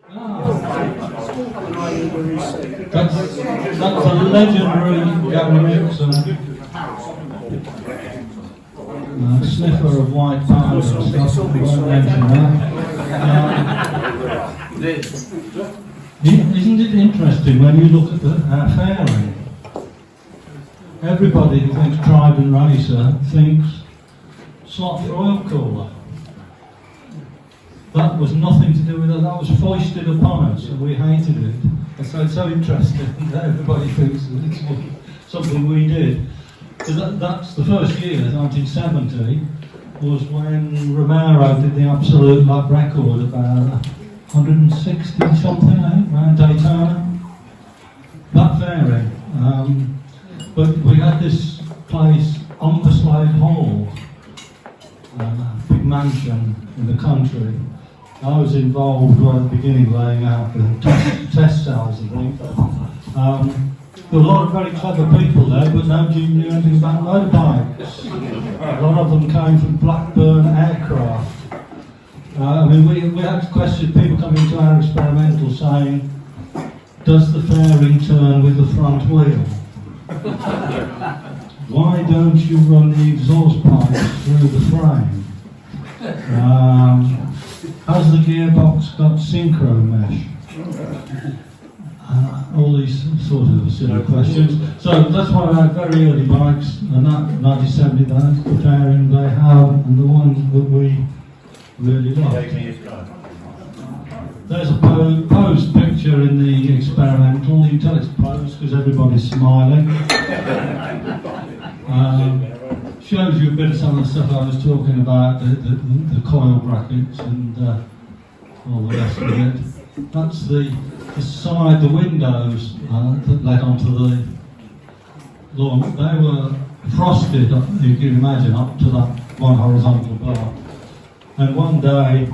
That's a legendary Gary Nixon sniffer of white powder. I won't mention that. Isn't it interesting when you look at our fairing? Everybody who thinks Tribe and Racer thinks slot for oil cooler. That was nothing to do with it. That was foisted upon us, and we hated it. And so it's so interesting that everybody thinks that it's something we did. Because that's the first year, 1970, was when Romero did the absolute lap record about 160 something, I think, around Daytona. That fairing. But we had this place, Umberslade Hall, a big mansion in the country. I was involved right at the beginning laying out the test cells and things. There were a lot of very clever people there, but nobody knew anything about motorbikes. A lot of them came from Blackburn Aircraft. We had questions, people coming to our experimental saying, does the fairing turn with the front wheel? Why don't you run the exhaust pipes through the frame? Has the gearbox got synchro mesh? All these sort of silly questions. So that's one of our very early bikes, and that 1970, that's the fairing they have, and the one that we really like. There's a posed picture in the experimental. You can tell it's posed because everybody's smiling. Shows you a bit of some of the stuff I was talking about, the coil brackets and all the rest of it. That's the side, the windows that led onto the lawn. They were frosted, you can imagine, up to that one horizontal bar. And one day,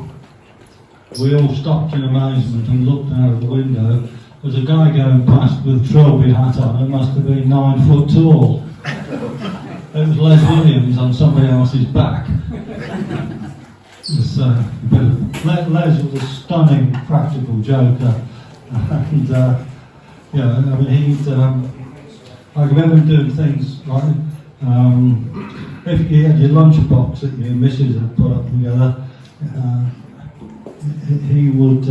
we all stopped in amazement and looked out of the window. There was a guy going past with a trilby hat on, who must have been 9 foot tall. It was Les Williams on somebody else's back. Les was a stunning practical joker. And, I remember him doing things like, if you had your lunchbox that your missus had put up together, he would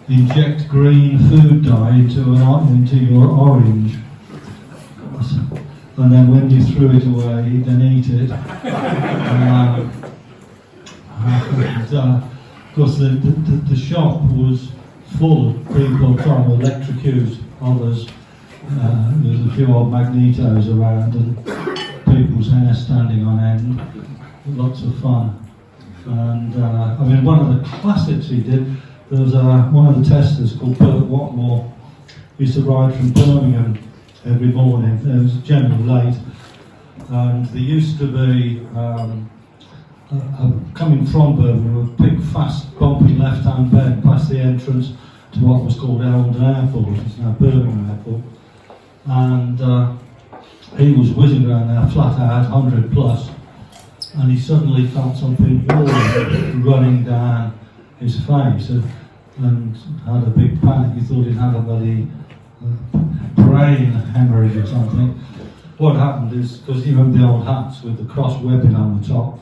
inject green food dye into your orange, and then when you threw it away, he'd then eat it. Of course, the shop was full of people trying to electrocute others. There's a few old magnetos around and people's hair standing on end. Lots of fun. And one of the classics he did, there was one of the testers called Bert Watmore, used to ride from Birmingham every morning. It was generally late. And there used to be, coming from Birmingham, a big, fast, bumpy left-hand bend past the entrance to what was called Eldon Airport, which is now Birmingham Airport. And he was whizzing around there, flat out, 100 plus. And he suddenly felt something running down his face and had a big panic. He thought he'd had a bloody brain hemorrhage or something. What happened is, because you remember the old hats with the cross webbing on the top,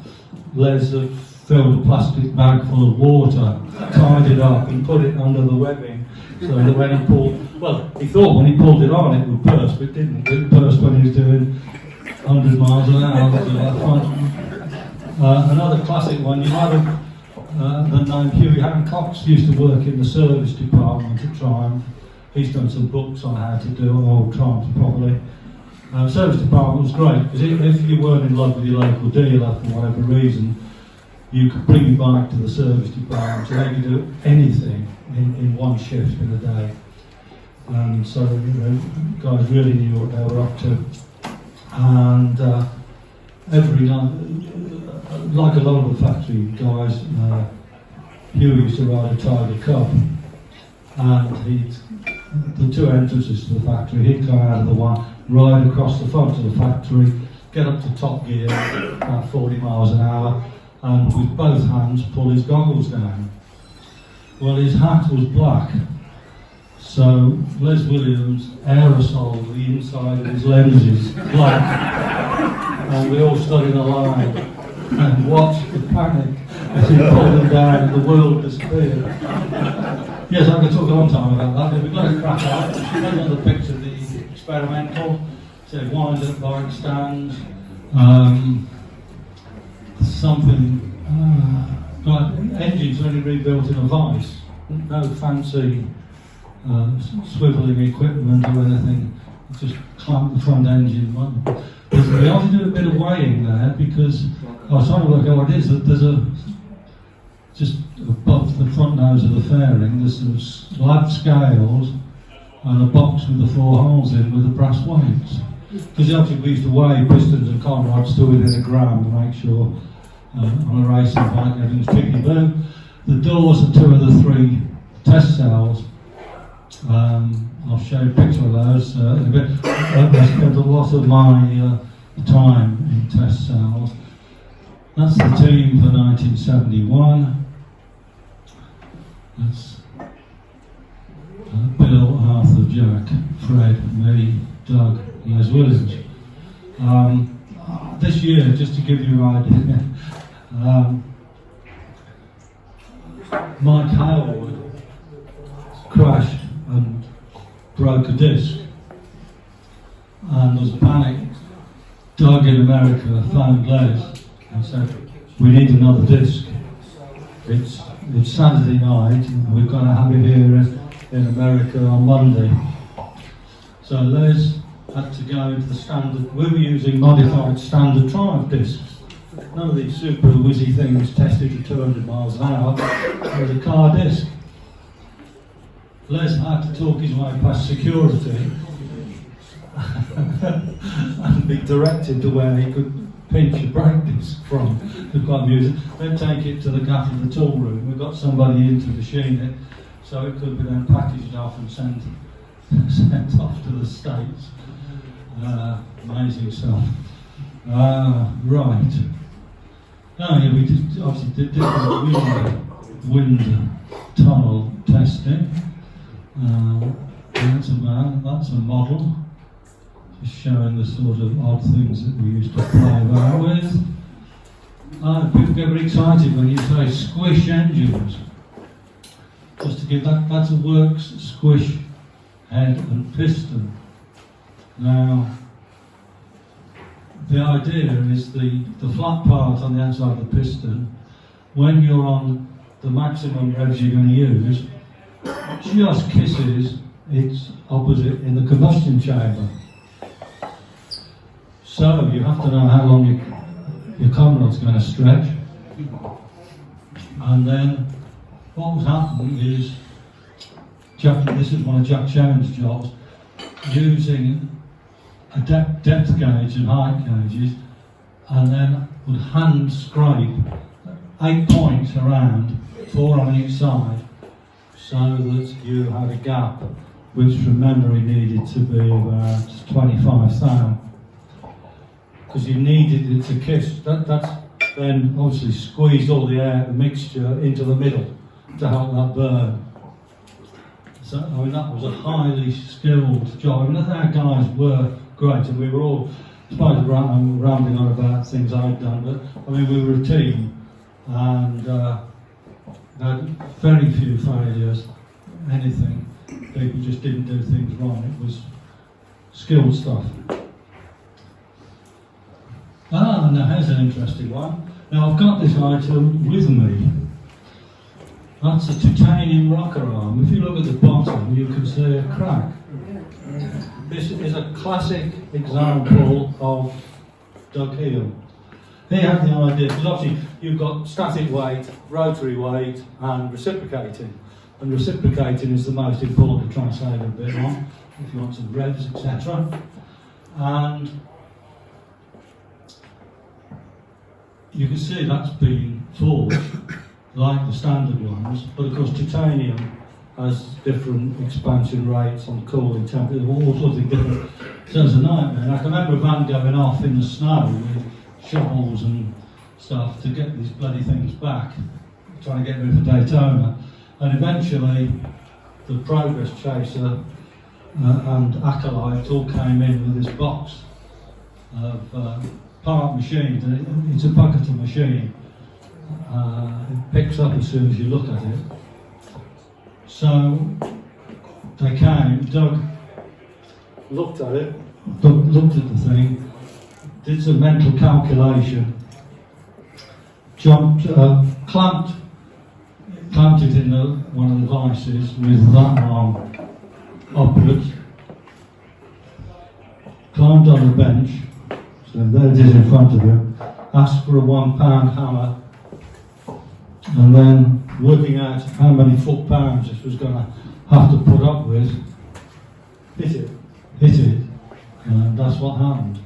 Les had filled a plastic bag full of water, tied it up and put it under the webbing, so that when he pulled, he thought when he pulled it on it would burst, but it didn't. It burst when he was doing 100 miles an hour. Another classic one, you might have the name Huey Hancock's used to work in the service department at Triumph. He's done some books on how to do old Triumphs properly. Service department was great, because if you weren't in love with your local dealer for whatever reason, you could bring your bike to the service department, so they could do anything in one shift in a day. And so, guys really knew what they were up to. And every night, like a lot of the factory guys, Huey used to ride a Tiger Cub, and the two entrances to the factory, he'd come out of the one, ride across the front of the factory, get up to top gear, about 40 miles an hour, and with both hands pull his goggles down. Well, his hat was black, so Les Williams aerosoled the inside of his lenses black, and we all stood in a line and watched the panic as he pulled them down and the world disappeared. Yes, I could talk a long time about that, but we've got to crack out. There's another picture of the experimental, so wind-up bike stands, something, like engines only rebuilt in a vice, no fancy swivelling equipment or anything, just clamp the front engine. We have to do a bit of weighing there because I was trying to work out what it is. That there's just above the front nose of the fairing, there's some slab scales and a box with the 4 holes in with the brass weights. Because obviously we used to weigh pistons and conrods to within a gram to make sure on a racing bike everything's tickety boo. The doors are 2 of the 3 test cells. I'll show you a picture of those in a bit. I spent a lot of my time in test cells. That's the team for 1971. That's Bill, Arthur, Jack, Fred, me, Doug, Les Williams. This year, just to give you an idea, Mike Howard crashed and broke a disc, and there was panic. Doug in America phoned Les and said, "We need another disc. It's Saturday night, and we've got to have it here in America on Monday." So Les had to go into the standard. We were using modified standard drive discs. None of these super whizzy things tested at 200 miles an hour. It was a car disc. Les had to talk his way past security and be directed to where he could pinch a brake disc from. It was quite amusing. Then take it to the gap of the tool room. We got somebody in to machine it, so it could be then packaged off and sent off to the States. Amazing stuff. Right. Yeah, we obviously did wind tunnel testing. That's a model, just showing the sort of odd things that we used to play about with. People get very excited when you say squish engines. Just to give that's a works squish head and piston. Now, the idea is the flat part on the outside of the piston, when you're on the maximum revs you're going to use, just kisses its opposite in the combustion chamber. So you have to know how long your conrod's going to stretch. And then what was happening is, this is one of Jack Sharon's jobs, using a depth gauge and height gauges, and then would hand scrape 8 points around, 4 on each side, so that you had a gap which from memory needed to be about 25 thou, because you needed it to kiss. That's then obviously squeezed all the air, the mixture into the middle to help that burn. So I mean that was a highly skilled job. I mean our guys were great, and we were all, despite rambling on about things I'd done, but I mean we were a team, and had very few failures, anything. People just didn't do things wrong. It was skilled stuff. Now here's an interesting one. Now I've got this item with me. That's a titanium rocker arm. If you look at the bottom, you can see a crack. This is a classic example of Doug Heel. He had the idea, because obviously you've got static weight, rotary weight, and reciprocating. And reciprocating is the most important to try and save a bit on, if you want some revs, etc. And you can see that's been forged like the standard ones, but of course titanium has different expansion rates and cooling temperatures, all sorts of different. So it's a nightmare. And I can remember a van going off in the snow with shovels and stuff to get these bloody things back, trying to get rid of Daytona. And eventually the Progress Chaser and Acolyte all came in with this box of part machines, and it's a bucketed machine. It picks up as soon as you look at it. So they came, Doug looked at it, looked at the thing, did some mental calculation, jumped, clamped it in one of the vices with that arm upwards, climbed on the bench, so there it is in front of him, asked for a £1 hammer, and then working out how many foot-pounds this was going to have to put up with, hit it, and that's what happened.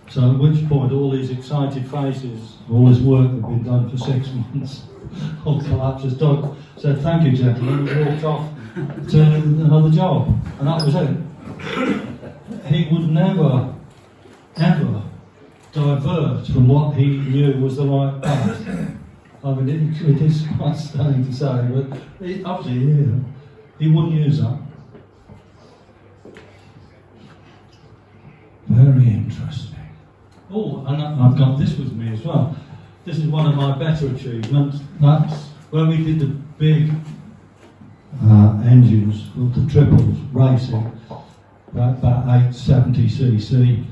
So at which point all these excited faces, all this work that had been done for 6 months, all collapses. Doug said, "Thank you, gentlemen," and walked off to another job, and that was it. He would never, ever divert from what he knew was the right path. I mean, it is quite stunning to say, but obviously he wouldn't use that. Very interesting. Oh, and I've got this with me as well. This is one of my better achievements. That's when we did the big engines, called the triples racing, about 870cc.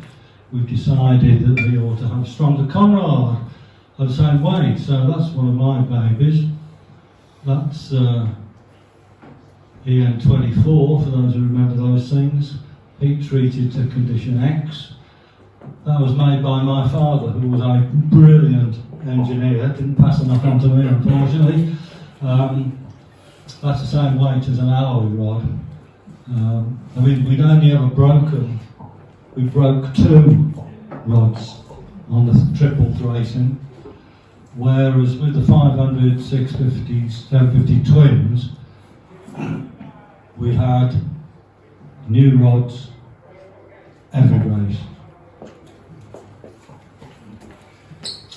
We've decided that we ought to have stronger Conrad of the same weight. So that's one of my babies. That's EN24, for those who remember those things. Heat treated to condition X. That was made by my father, who was a brilliant engineer. Didn't pass enough on to me, unfortunately. That's the same weight as an alloy rod. I mean, we'd only ever broken, we broke 2 rods on the triples racing, whereas with the 500, 650, 750 twins, we had new rods every race.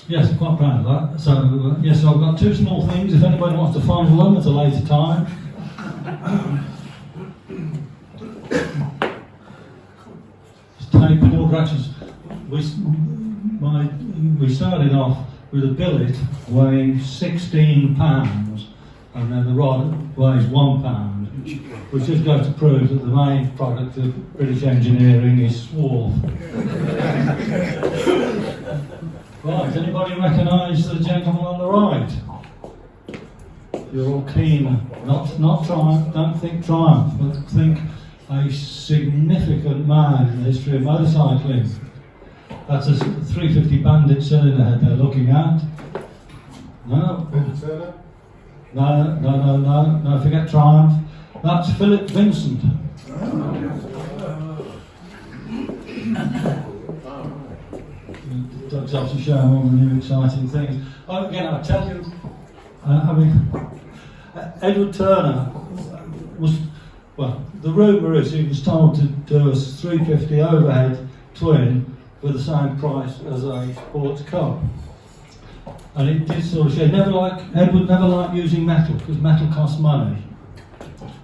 Yes, I'm quite proud of that. So, yes, I've got 2 small things, if anybody wants to fondle them at a later time. Take more directions. We started off with a billet weighing 16 pounds, and then the rod weighs 1 pound, which just goes to prove that the main product of British engineering is swarf. Right, anybody recognise the gentleman on the right? You're all keen, not Triumph, don't think Triumph, but think a significant man in the history of motorcycling. That's a 350 Bandit cylinder head they're looking at. No, no, forget Triumph. That's Philip Vincent. Doug's obviously showing all the new exciting things. Oh, again, I'll tell you, Edward Turner was, well, the rumour is he was told to do a 350 overhead twin for the same price as a sports car. And it did sort of show, Edward never liked using metal, because metal costs money.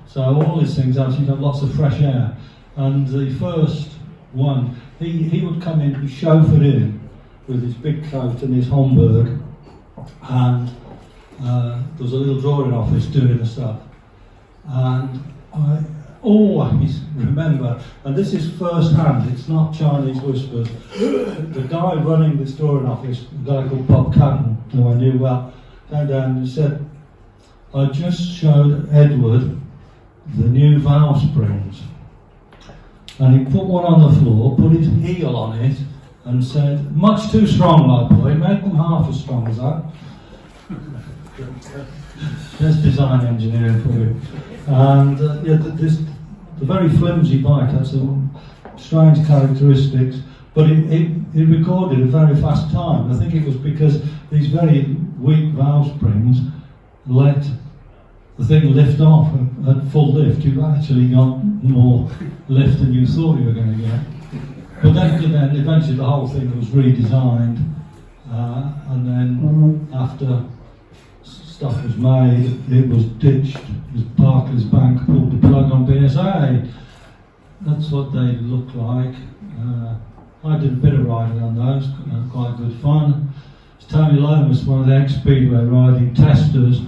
So all these things actually got lots of fresh air. And the first one, he would come in, be chauffeured in with his big coat and his Homburg, and there was a little drawing office doing the stuff. And I always remember, and this is first hand, it's not Chinese whispers, the guy running this drawing office, a guy called Bob Catton, who I knew well, came down and said, "I just showed Edward the new valve springs." And he put one on the floor, put his heel on it, and said, "Much too strong, my boy, make them half as strong as that." There's design engineering for you. And the very flimsy bike had some strange characteristics, but it recorded a very fast time. I think it was because these very weak valve springs let the thing lift off at full lift. You actually got more lift than you thought you were going to get. But then eventually the whole thing was redesigned, and then after stuff was made, it was ditched, it was Barclays Bank pulled the plug on BSA. That's what they look like. I did a bit of riding on those, quite good fun. Tony Lomas, one of the ex-Speedway riding testers,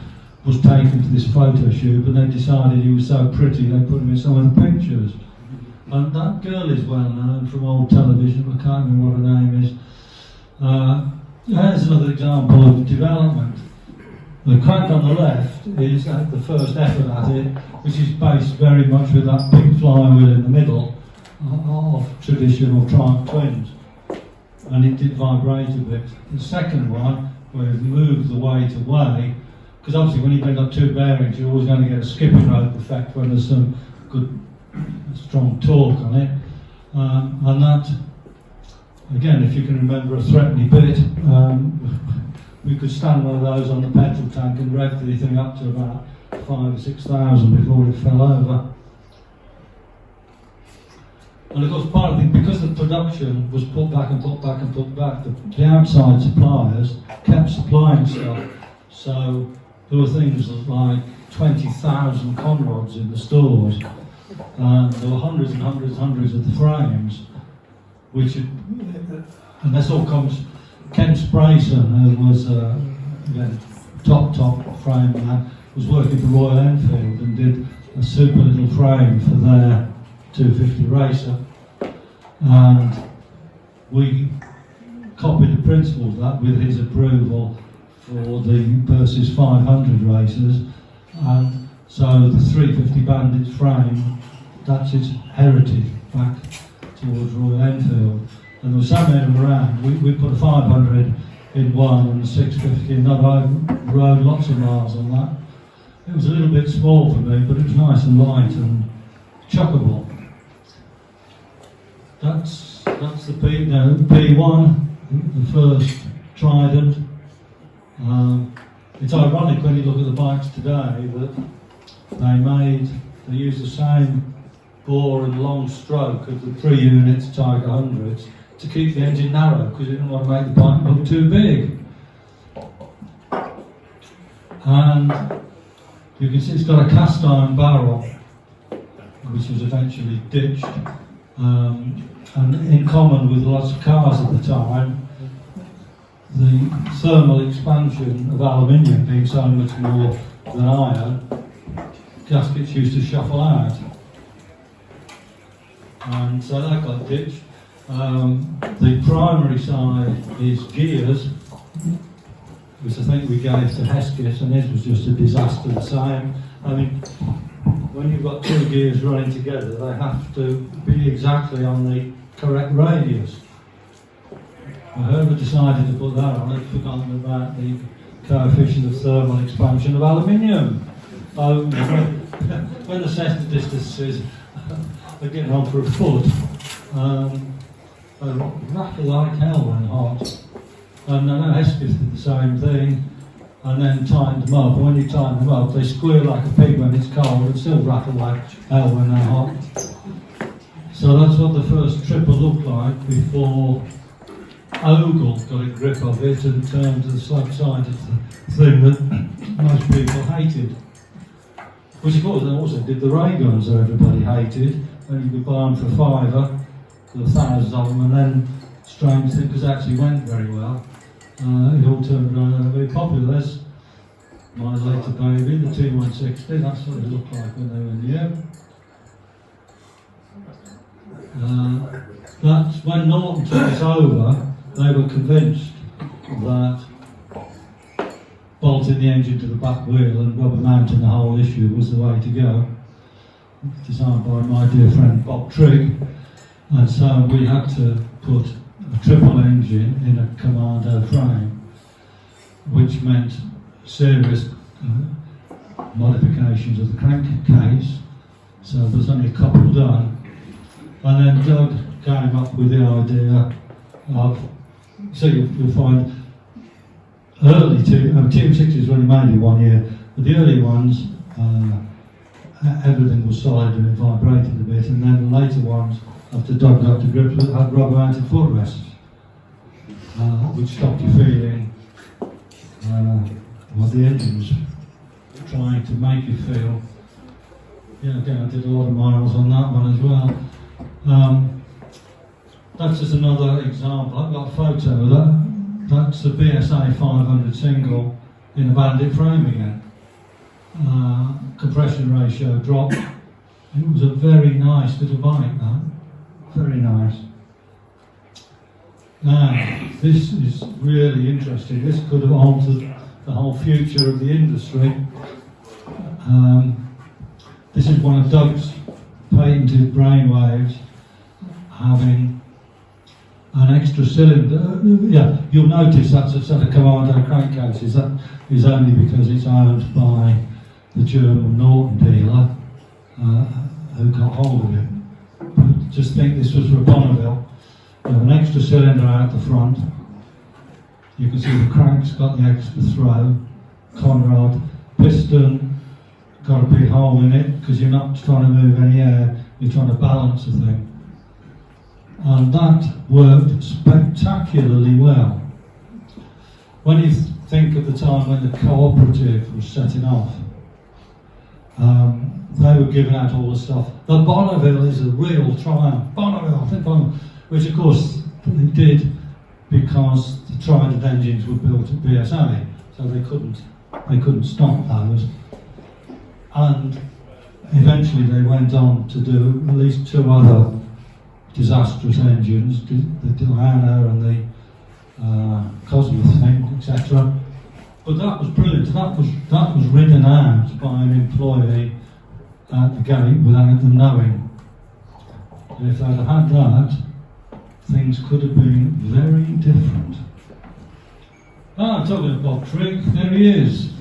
was taken to this photo shoot, but they decided he was so pretty they put him in some of the pictures. And that girl is well known from old television, I can't remember what her name is. Here's another example of development. The crank on the left is the first effort at it, which is based very much with that big flywheel in the middle of traditional Triumph twins. And it did vibrate a bit. The second one, where we've moved the weight away, because obviously when you've got two bearings, you're always going to get a skipping rope effect when there's some good, strong torque on it. And that, again, if you can remember a threepenny bit, we could stand one of those on the petrol tank and rev the thing up to about 5,000 or 6,000 before it fell over. And of course, part of it, because the production was put back and put back and put back, the outside suppliers kept supplying stuff. So there were things like 20,000 conrods in the stores, and there were hundreds and hundreds and hundreds of the frames, which, and this all comes, Ken Sprayson, who was again, top frame man, was working for Royal Enfield and did a super little frame for their 250 racer, and we copied the principles of that with his approval for the Persis 500 racers, and so the 350 Bandits frame, that's its heritage back towards Royal Enfield. And there was so many of them around, we put a 500 in one and a 650 in another. I rode lots of miles on that. It was a little bit small for me, but it was nice and light and chuckable. That's the P1, the first Trident. It's ironic when you look at the bikes today that they use the same bore and long stroke of the pre-units Tiger 100s to keep the engine narrow, because they didn't want to make the bike look too big. And you can see it's got a cast iron barrel, which was eventually ditched. And in common with lots of cars at the time, the thermal expansion of aluminium being so much more than iron, gaskets used to shuffle out. And so that got ditched. The primary side is gears, which I think we gave to Hesketh, and this was just a disaster the same. I mean, when you've got two gears running together, they have to be exactly on the correct radius. Whoever decided to put that on had forgotten about the coefficient of thermal expansion of aluminium. When the centre distances are getting on for a foot, they rattle like hell when hot. And I know Hesketh did the same thing, and then tightened them up. And when you tighten them up, they squeal like a pig when it's cold, and still rattle like hell when they're hot. So that's what the first triple looked like before Ogle got a grip of it and turned to the slab-sided thing that most people hated. Which of course they also did the ray guns that everybody hated, and you could buy them for £5, there were thousands of them, and then strange thing, because it actually went very well. It all turned around and very popular. There's my later baby, the T160, that's what it looked like when they were in the air. That's when Norton took this over, they were convinced that bolting the engine to the back wheel and rubber mounting the whole issue was the way to go. Designed by my dear friend Bob Trigg, and so we had to put a triple engine in a Commando frame, which meant serious modifications of the crankcase, so there's only a couple done. And then Doug came up with the idea of, so you'll find early TM60s were only mainly 1 year, but the early ones, everything was solid and it vibrated a bit, and then the later ones, after Doug got to grips with it, had rubber mounted footrests, which stopped you feeling what the engine's trying to make you feel. Yeah, again, I did a lot of miles on that one as well. That's just another example. I've got a photo of that. That's the BSA 500 single in a bandit frame again. Compression ratio dropped. It was a very nice little bike, that. Very nice. Now, this is really interesting. This could have altered the whole future of the industry. This is one of Doug's patented brainwaves having an extra cylinder. Yeah, you'll notice that's a set of Commando crankcases. That is only because it's owned by the German Norton dealer who got hold of it. But just think this was for Bonneville. You have an extra cylinder out the front. You can see the crank's got the extra throw. Conrod, piston, got a big hole in it because you're not trying to move any air, you're trying to balance the thing. And that worked spectacularly well. When you think of the time when the cooperative was setting off, they were giving out all the stuff. The Bonneville is a real triumph. Bonneville, which of course they did because the Trident engines were built at BSA, so they couldn't stop those. And eventually they went on to do at least two other disastrous engines, the Diana and the Cosworth thing, etc. But that was brilliant. That was ridden out by an employee at the gate without them knowing. And if they'd have had that, things could have been very different. Talking of Bob Trigg, there he is.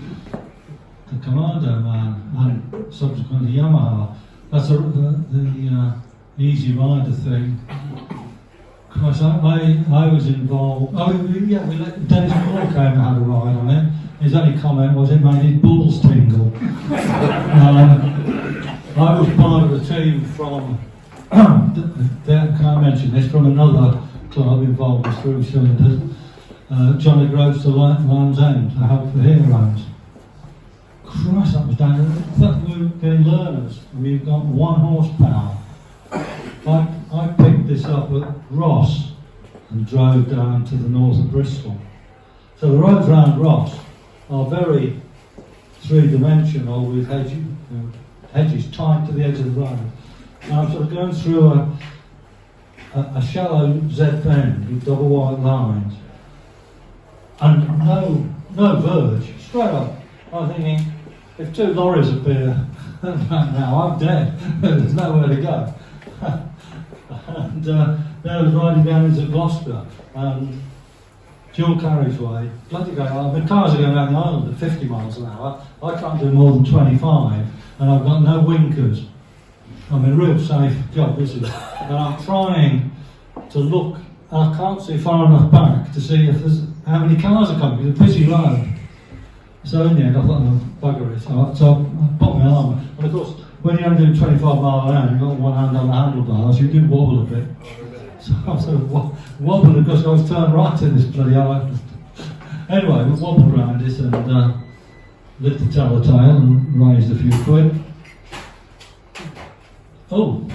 The Commando man, and subsequently Yamaha. That's the Easy Rider thing. Because I was involved. Oh yeah, Dennis Moore came and had a ride on it. His only comment was it made his balls tingle. I was part of a team from. Can I mention this, from another club involved with through cylinders. Johnny Groves to Land's End, the Help for Heroes. Christ, that was down. That we were getting learners. We've got 1 horsepower. I picked this up at Ross and drove down to the north of Bristol. So the roads around Ross are very three-dimensional with hedges tied to the edge of the road. And I'm sort of going through a shallow Z bend with double white lines and no verge, straight up. I'm thinking, if 2 lorries appear now, I'm dead. There's nowhere to go. And then I was riding down into Gloucester, and dual carriageway, bloody going on. The cars are going around the island at 50 miles an hour. I can't do more than 25, and I've got no winkers. I'm in a real safe job, this is. And I'm trying to look, and I can't see far enough back to see if there's how many cars are coming. It's a busy road. So in the end, I thought, no, bugger it. So I put my arm, and of course, when you're doing 25 miles an hour, you've got one hand on the handlebars, you do wobble a bit. So I sort of wobbled because I was turned right in this bloody island. Anyway, we wobbled around it and lit the telltale and raised a few quid. Oh.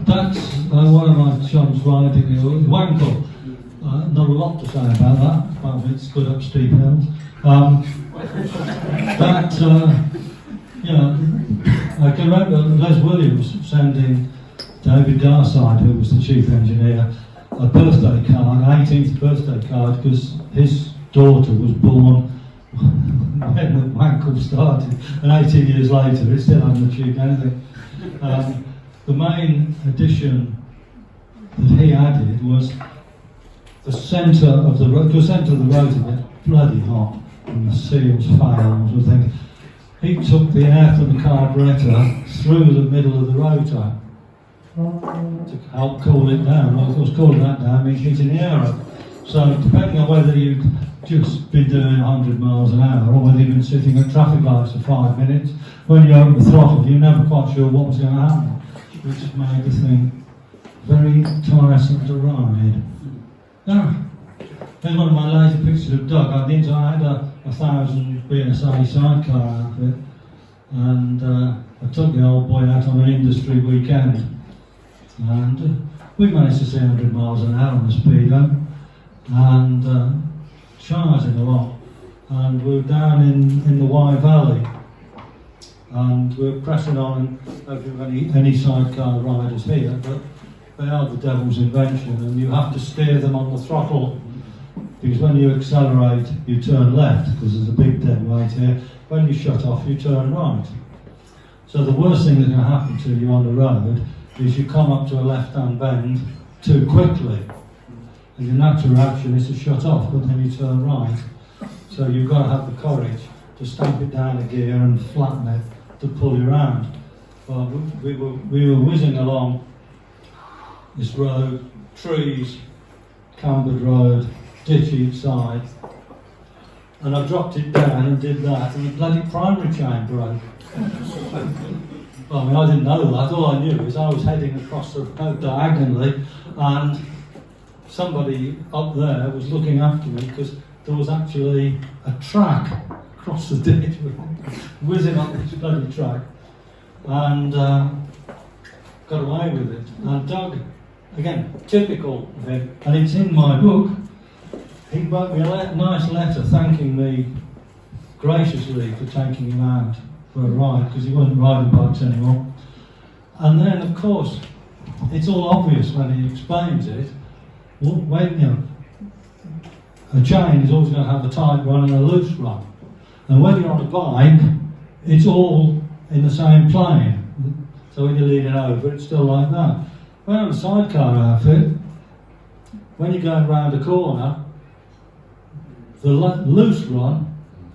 That's one of my chums riding the Wankle. Not a lot to say about that, apart from it's good up steep hills. I can remember Les Williams sending David Garside, who was the chief engineer, a birthday card, 18th birthday card, because his daughter was born when the Wankle started, and 18 years later it still hadn't achieved anything. The main addition that he added was the centre of the road. The centre of the road gets bloody hot, and the seals fail. I think he took the air from the carburettor through the middle of the rotor to help cool it down. Well, of course, cooling that down means heating the air up. So, depending on whether you've just been doing 100 miles an hour or whether you've been sitting at traffic lights for 5 minutes, when you open the throttle, you're never quite sure what was going to happen, which made the thing very tiresome to ride. Now, Here's one of my later pictures of Doug. I had a 1,000 BSA sidecar outfit, and I took the old boy out on an industry weekend, and we managed to see 100 miles an hour on the speedo, and charging along, and we were down in the Wye Valley, and we were pressing on. I don't know if you've any sidecar riders here, but they are the devil's invention, and you have to steer them on the throttle, because when you accelerate, you turn left, because there's a big dead weight here. When you shut off, you turn right. So the worst thing that can happen to you on the road is you come up to a left-hand bend too quickly. And your natural reaction is to shut off, but then you turn right. So you've got to have the courage to stamp it down a gear and flatten it to pull you around. Well, we were whizzing along this road, trees, cambered road, ditch each side, and I dropped it down and did that, and the bloody primary chain broke. Well, I mean, I didn't know that. All I knew is I was heading across the road diagonally, and somebody up there was looking after me, because there was actually a track across the ditch, whizzing up this bloody track, and got away with it. And Doug, again, typical of him, and it's in my book. He wrote me a nice letter thanking me graciously for taking him out for a ride, because he wasn't riding bikes anymore. And then, of course, it's all obvious when he explains it. When, a chain is always going to have a tight run and a loose run. And when you're on a bike, it's all in the same plane. So when you're leaning over, it's still like that. When on a sidecar outfit, when you're going round a corner, the loose run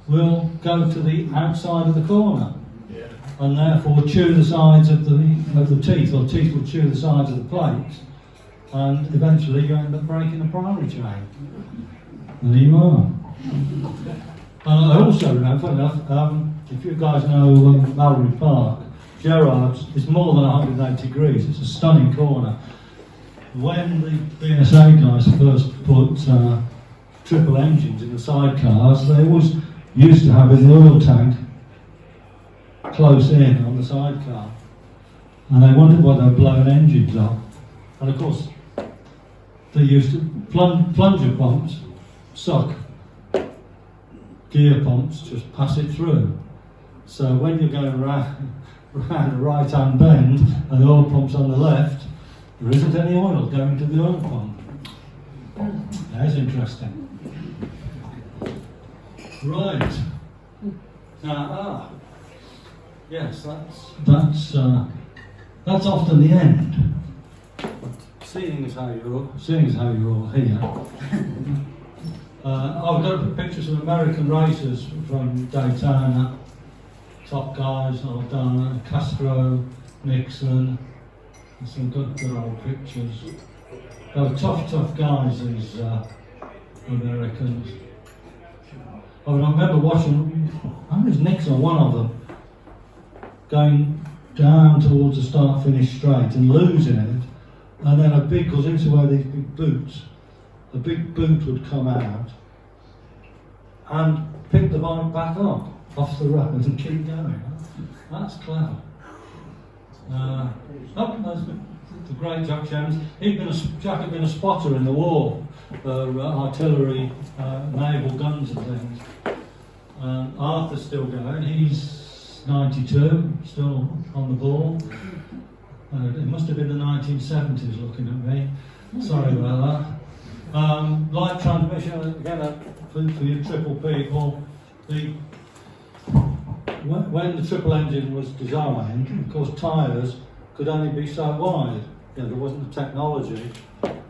will go to the outside of the corner, and therefore chew the sides of the teeth, or teeth will chew the sides of the plates, and eventually you end up breaking the primary chain. And there you are. And I also remember, funny enough, if you guys know Mallory Park, Gerrard's is more than 180 degrees. It's a stunning corner. When the BSA guys first put triple engines in the sidecars, they always used to have the oil tank close in on the sidecar, and they wondered why they were blowing engines up. And of course, they used to plunger pumps suck, gear pumps just pass it through. So when you're going around a right-hand bend and the oil pump's on the left, there isn't any oil going to the oil pump. That's interesting. Right. Now, yes, that's often the end. Seeing as how you're all here, I've got pictures of American racers from Daytona, top guys. I've done Castro, Nixon, some good old pictures. They were tough guys, these Americans. I remember watching, I think it was Nixon, one of them, going down towards the start-finish straight and losing it, and then because he used to wear these big boots, a big boot would come out and pick the bike back up off the road and keep going. That's clever. That's the great Jack James. Jack had been a spotter in the war for artillery, naval guns and things. Arthur's still going. He's 92, still on the ball. It must have been the 1970s looking at me. Sorry about that. Light transmission, again, for you triple people. When the triple engine was designed, of course, tyres could only be so wide. There wasn't the technology,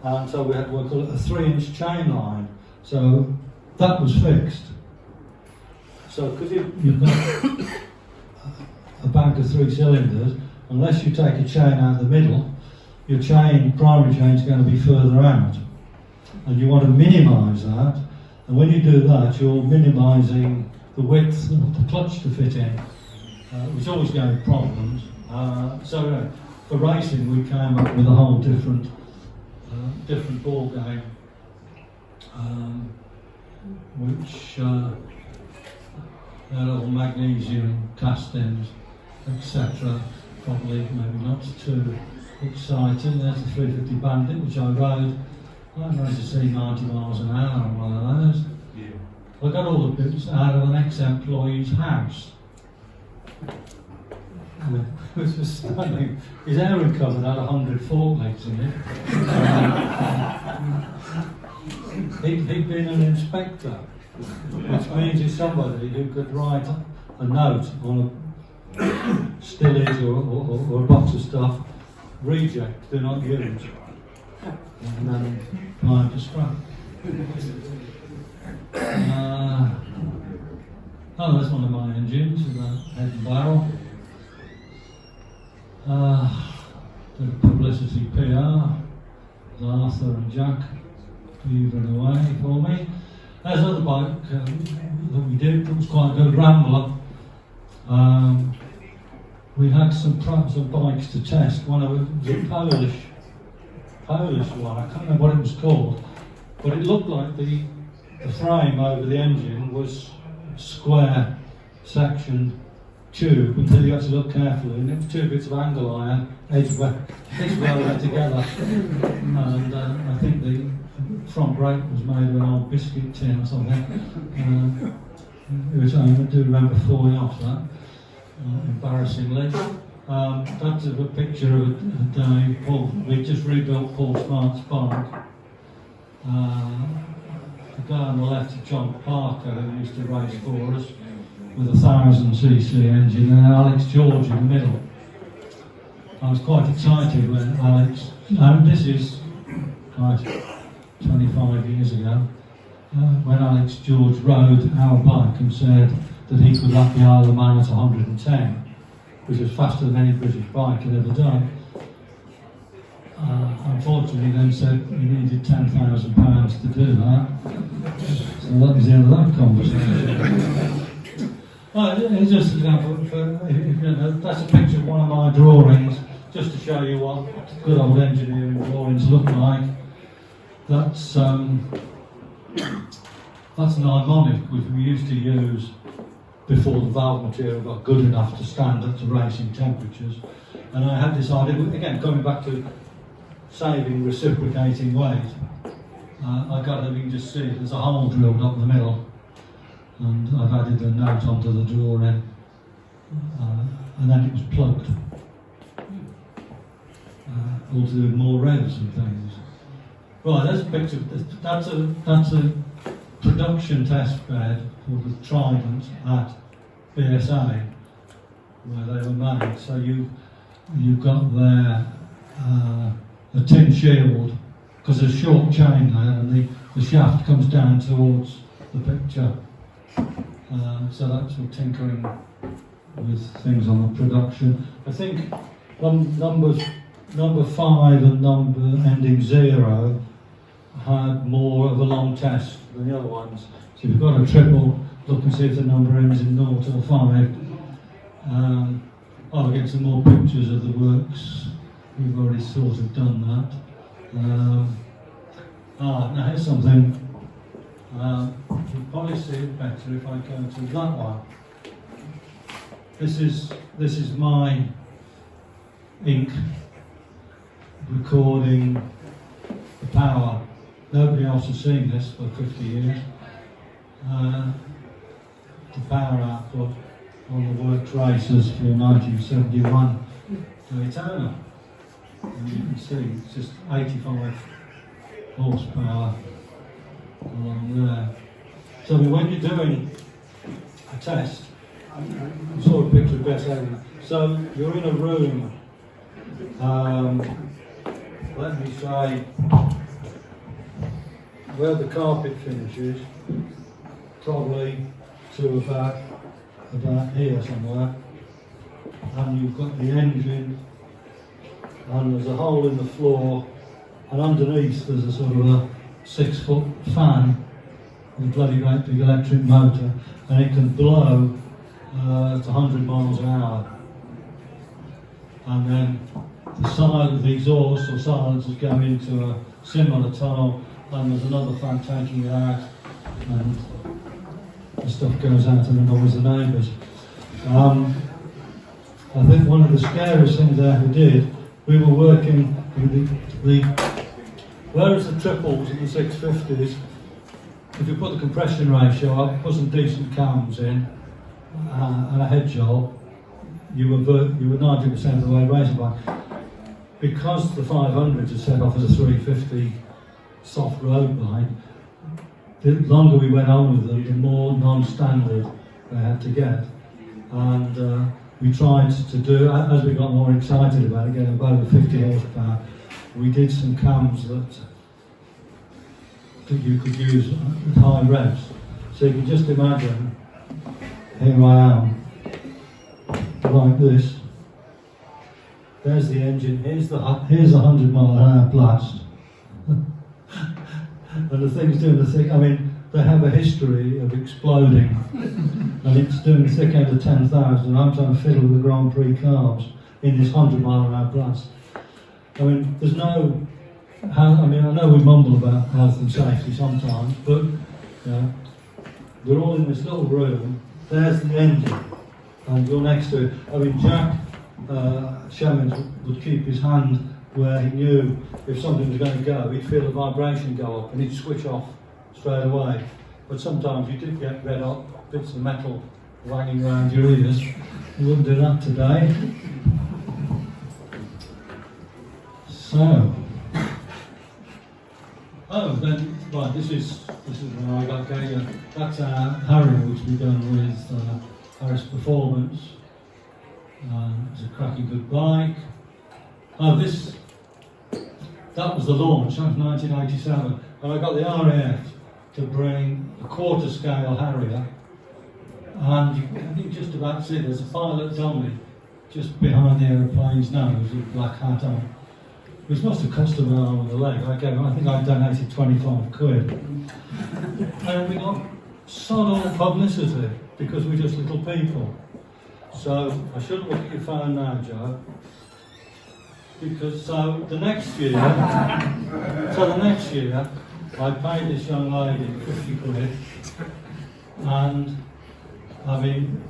and so we had what we call it a 3-inch chain line. So that was fixed. So because you've got a bank of 3 cylinders, unless you take a chain out of the middle, your primary chain is going to be further out, and you want to minimise that. And when you do that, you're minimising the width of the clutch to fit in, which always gave problems. So for racing, we came up with a whole different ball game. which they're all magnesium castings, etc. Probably maybe not too exciting. There's the 350 Bandit, which I rode. I managed to see 90 miles an hour on one of those. I got all the bits out of an ex-employee's house. It was just stunning. His airing cupboard had 100 forklifts in it. He'd been an inspector, which means he's somebody who could write a note on a stillies or a box of stuff, reject, do not use, and then apply to scrap. Oh, that's one of my engines, with that head and barrel. The publicity PR, Arthur and Jack beavering away for me. There's another bike that we did that was quite a good rambler. We had some bikes to test. One of them was a Polish one, I can't remember what it was called, but it looked like the frame over the engine was square sectioned tube until you had to look carefully, and it was 2 bits of angle iron edge welded together, and I think the front brake was made of an old biscuit tin or something. It was, I do remember falling off that, embarrassingly. That's a picture of a day. We just rebuilt Paul Smart's bike. The guy on the left is John Parker, who used to race for us with a 1000cc engine, and Alex George in the middle. I was quite excited when Alex, and this is 25 years ago, when Alex George rode our bike and said that he could lap the Isle of Man at 110, which was faster than any British bike had ever done. Unfortunately, then said he needed £10,000 to do that. So that was the end of that conversation. Well, it's just an example. That's a picture of one of my drawings, just to show you what good old engineering drawings look like. That's an harmonic which we used to use before the valve material got good enough to stand up to racing temperatures. And I had this idea, again, coming back to saving reciprocating weight, I got it, you can just see there's a hole drilled up the middle, and I've added a note onto the drawing, and then it was plugged. All to do with more revs and things. Right, there's a picture. That's a production test bed called the Trident at BSA, where they were made. So you've got there a tin shield, because there's a short chain there, and the shaft comes down towards the picture. So that's all tinkering with things on the production. I think number 5 and number ending 0 had more of a long test than the other ones. So if you've got a triple, look and see if the number ends in 0 or 5. I'll get some more pictures of the works. We've already sort of done that. Now here's something. You'll probably see it better if I go to that one. This is my ink recording the power. Nobody else has seen this for 50 years. The power output on the works races for 1971 Daytona. And you can see it's just 85 horsepower along there. So when you're doing a test, I saw a picture of Bess Evan. So you're in a room, let me say, where the carpet finishes, probably to about here somewhere, and you've got the engine, and there's a hole in the floor, and underneath there's a sort of a 6-foot fan with a bloody great big electric motor, and it can blow at 100 miles an hour. And then the exhaust or silencers go into a similar tunnel, and there's another fan taking it out, and the stuff goes out and annoys the neighbours. I think one of the scariest things I ever did, we were working with whereas the triples and the 650s, if you put the compression ratio up, put some decent cams in, and a head job, you were 90% of the way racing bike. Because the 500s are set off as a 350 soft road bike, the longer we went on with them, the more non-standard they had to get. And we tried to do, as we got more excited about it, getting over 50 horsepower, we did some cams that you could use at high revs. So you can just imagine, here I am, like this. There's the engine, here's a 100 mile an hour blast. And the thing's doing the thing, I mean, they have a history of exploding, and it's doing the thick end of 10,000. I'm trying to fiddle with the Grand Prix cars in this 100 mile an hour blast. I mean, there's no, I know we mumble about health and safety sometimes, but you know, we're all in this little room. There's the engine, and you're next to it. I mean, Jack Shemmons would keep his hand where he knew if something was going to go, he'd feel the vibration go up and he'd switch off straight away. But sometimes you did get red hot bits of metal wanging around your ears. You wouldn't do that today. So, then, right, this is when I got going. That's our Harrier, which we've done with Harris Performance. It's a cracking good bike. That was the launch, that was 1987. And I got the RAF to bring a quarter scale Harrier. And you can just about see there's a pilot dummy just behind the aeroplane's nose with a black hat on, which must have cost him an arm and a leg. I think I donated 25 quid. And we got sod all publicity because we're just little people. So I shouldn't look at your phone now, Joe. Because the next year, I paid this young lady 50 quid, and I mean,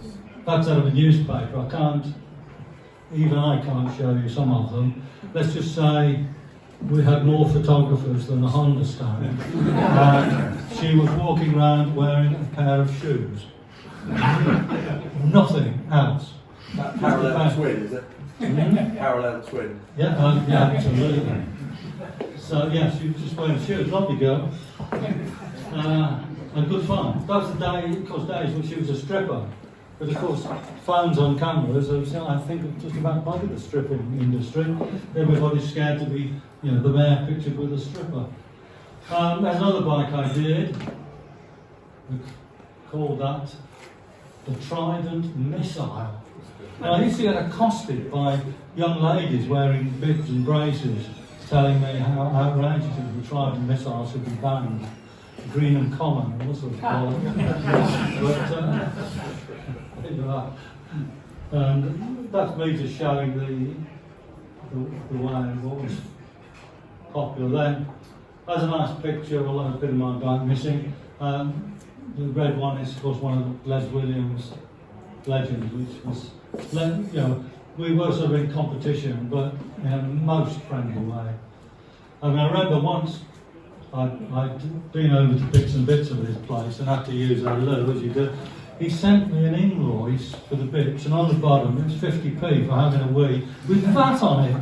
that's out of a newspaper. Even I can't show you some of them. Let's just say we had more photographers than the Honda stand. She was walking around wearing a pair of shoes. Nothing else. That parallel twin, is it? Parallel twin. Yeah, absolutely. So yes, she was just wearing shoes, lovely girl. And good fun. That was the day, of course, days when she was a stripper. But of course, phones on cameras, I think just about buggered the stripping industry. Everybody's scared to be, the mayor pictured with a stripper. There's another bike I did. We called that the Trident Missile. Now, I used to get accosted by young ladies wearing bibs and braces, telling me how outrageous it was the Trident Missile should be banned. Green and common, what sort of call it. But, and that's me just showing the way what was popular then. That's a nice picture, although a bit of my bike missing. The red one is, of course, one of Les Williams' legends, which was, we were sort of in competition, but in a most friendly way. I mean, I remember once I'd been over to Bits and Bits of his place and had to use a loo, as you do. He sent me an invoice for the bits, and on the bottom it's 50p for having a wee with VAT on it.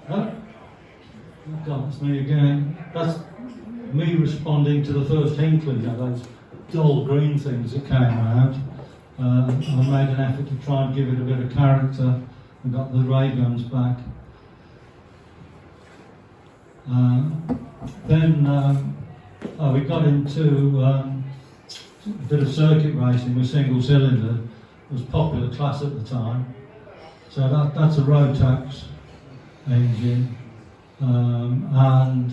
Oh God, that's me again. That's me responding to the first inkling of those dull green things that came out. I made an effort to try and give it a bit of character and got the ray guns back. Then we got into a bit of circuit racing with single cylinder. It was a popular class at the time. So that's a Rotax engine. And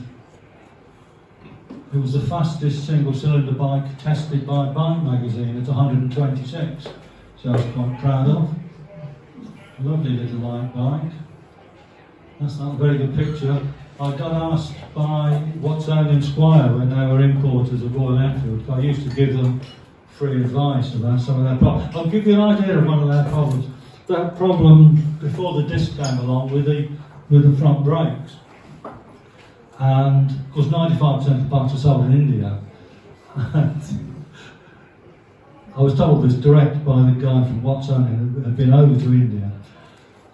it was the fastest single cylinder bike tested by Bike Magazine at 126. So I was quite proud of. Lovely little light bike. That's not a very good picture. I got asked by Watsonian Squire when they were importers of Royal Enfield. I used to give them free advice about some of their problems. I'll give you an idea of one of their problems. That problem before the disc came along with the front brakes. And of course 95% of the parts are sold in India. And I was told this direct by the guy from Watsonian who had been over to India.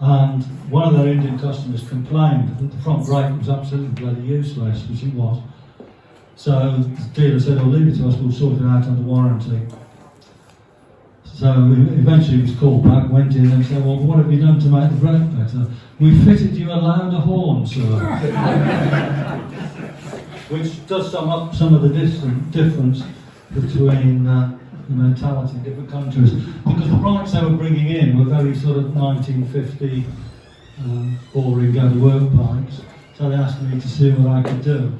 And one of their Indian customers complained that the front brake was absolutely bloody useless, which it was. So the dealer said, "Oh, leave it to us, we'll sort it out under warranty." So eventually he was called back, went in and said, "Well, what have you done to make the brake better?" "We fitted you a louder horn, sir." Which does sum up some of the difference between the mentality in different countries. Because the bikes they were bringing in were very sort of 1950 boring go-to-work bikes. So they asked me to see what I could do.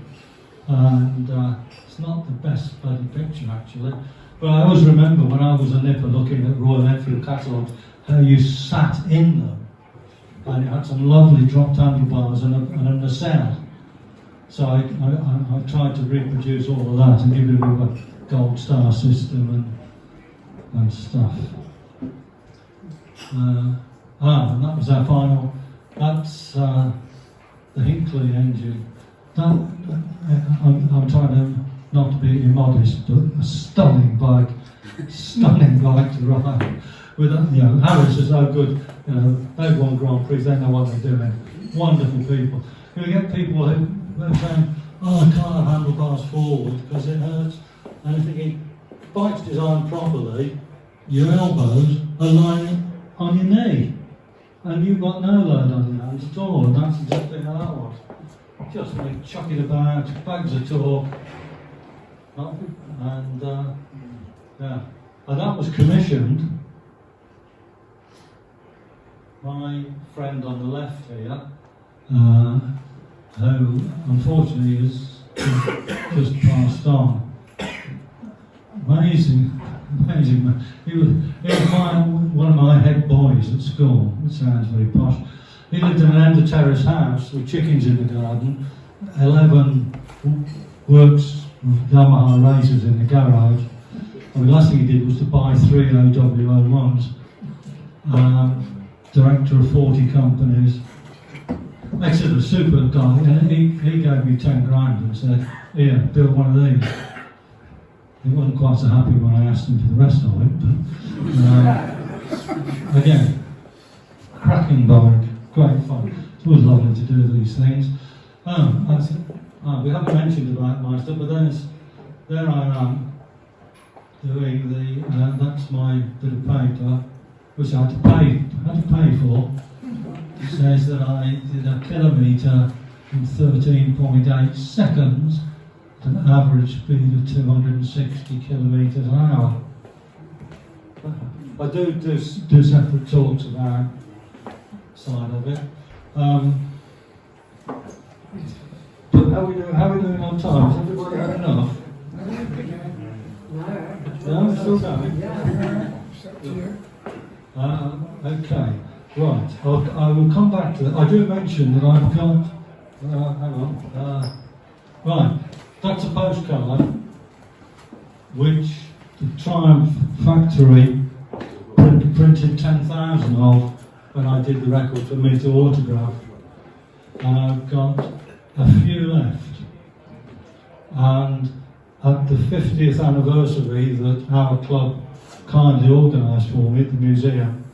And it's not the best bloody picture actually. But I always remember when I was a nipper looking at Royal Enfield catalogues, how you sat in them. And it had some lovely dropped handlebars and a nacelle. So I tried to reproduce all of that and give it a gold star system and stuff. And that was our final. That's the Hinckley engine. I'm trying to not to be immodest, but a stunning bike to ride. With Harris is so good. They've won Grand Prix. They know what they're doing. Wonderful people. You get people who are saying, "Oh, I can't have handlebars forward because it hurts." And I'm thinking, bike's designed properly. Your elbows are lying on your knee, and you've got no load on your hands at all. And that's exactly how that was. Just like chucking about, bags of talk. And that was commissioned. My friend on the left here, who unfortunately is just passed on. Amazing man. He was one of my head boys at school. It sounds very posh. He lived in an end of terrace house with chickens in the garden, 11 works Yamaha racers in the garage. And the last thing he did was to buy 3 OW01s, director of 40 companies. Excellent, super guy, and he gave me 10 grand and said, "Here, build one of these." He wasn't quite so happy when I asked him for the rest of it, but again, cracking bike, great fun. It's always lovely to do these things. We haven't mentioned about my stuff, but there I am doing that's my bit of paper, which I had to pay for. It says that I did a kilometre in 13.8 seconds at an average speed of 260 kilometres an hour. I do separate talks about side of it. But how are we doing on time? Has everybody had enough? No, still going? Okay, right. I will come back to that. I do mention that I've got. Hang on. Right, that's a postcard which the Triumph factory printed 10,000 of when I did the record for me to autograph. And I've got a few left. And at the 50th anniversary that our club kindly organised for me at the museum,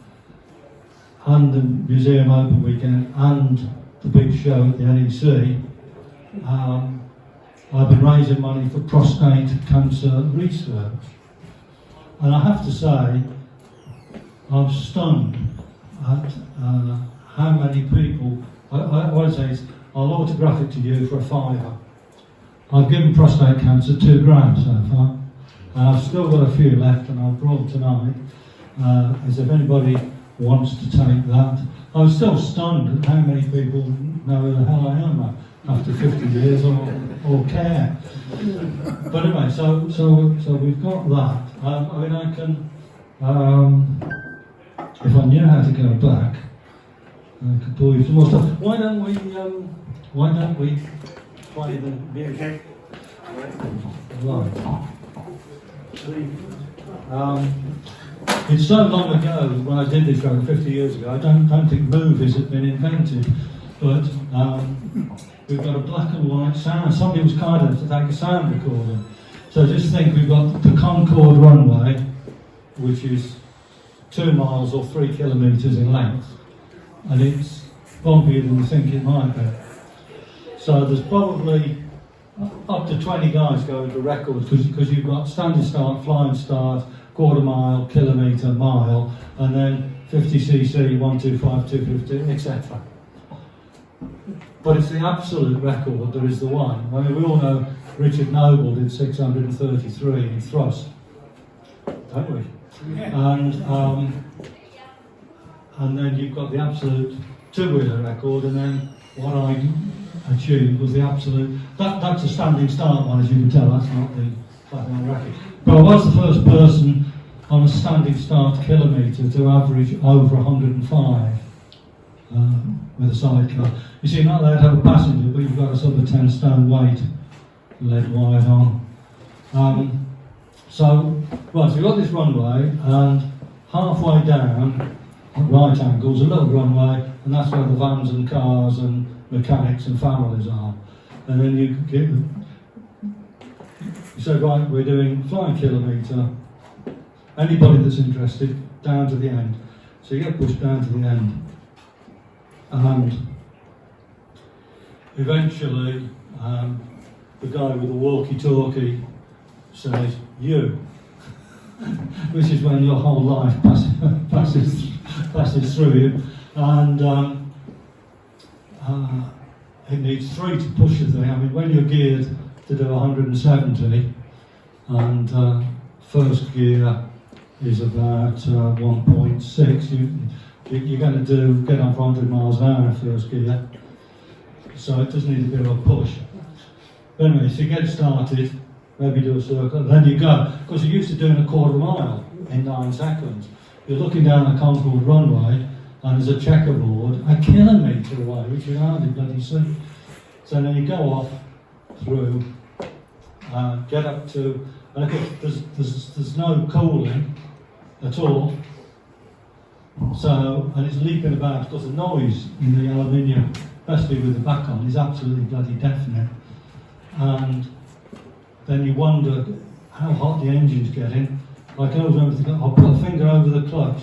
and the museum open weekend, and the big show at the NEC, I've been raising money for prostate cancer research. And I have to say, I'm stunned at how many people, I would say, I'll autograph it to you for a £5. I've given prostate cancer £2 grand so far, and I've still got a few left, and I've brought tonight, as if anybody wants to take that. I was still stunned at how many people know who the hell I am after 50 years or care. But anyway, so we've got that. I mean, I can, if I knew how to go back, I could pull you some more stuff. Why don't we play the music? Okay. Right. It's so long ago when I did this road 50 years ago. I don't think movies had been invented, but we've got a black and white sound. Somebody was kind enough to take a sound recording. So just think, we've got the Concorde runway, which is 2 miles or 3 kilometres in length, and it's bumpier than you think it might be. So there's probably up to 20 guys going to records, because you've got standing start, flying start, quarter mile, kilometre, mile, and then 50cc, 125, 250, etc. But it's the absolute record that is the one. I mean, we all know Richard Noble did 633 in thrust, don't we? Yeah. And then you've got the absolute two-wheeler record, and then what I achieved was the absolute. That's a standing start one, as you can tell. That's not the flat-line record. But I was the first person on a standing start kilometre to average over 105 with a sidecar. You see, you're not allowed to have a passenger, but you've got a sort of a 10-stone weight lead wide on. So you've got this runway, and halfway down, at right angles, a little runway, and that's where the vans and cars and mechanics and families are. And then you say, right, we're doing flying kilometre. Anybody that's interested, down to the end. So you get pushed down to the end. And eventually, the guy with the walkie-talkie says, you, which is when your whole life passes through you. And it needs 3 to push the thing. I mean, when you're geared to do 170, and first gear is about 1.6, you're going to get up 100 miles an hour in first gear, so it does need a bit of a push. But anyway, so you get started, maybe do a circle, and then you go, because you're used to doing a quarter mile in 9 seconds. You're looking down the Concorde runway, and there's a checkerboard a kilometre away, which you hardly bloody see. So then you go off through, get up to, and of course there's no cooling at all. So, and it's leaping about, because the noise in the aluminium, especially with the back on, is absolutely bloody deafening. And then you wonder how hot the engine's getting. I can always remember thinking, I'll put a finger over the clutch.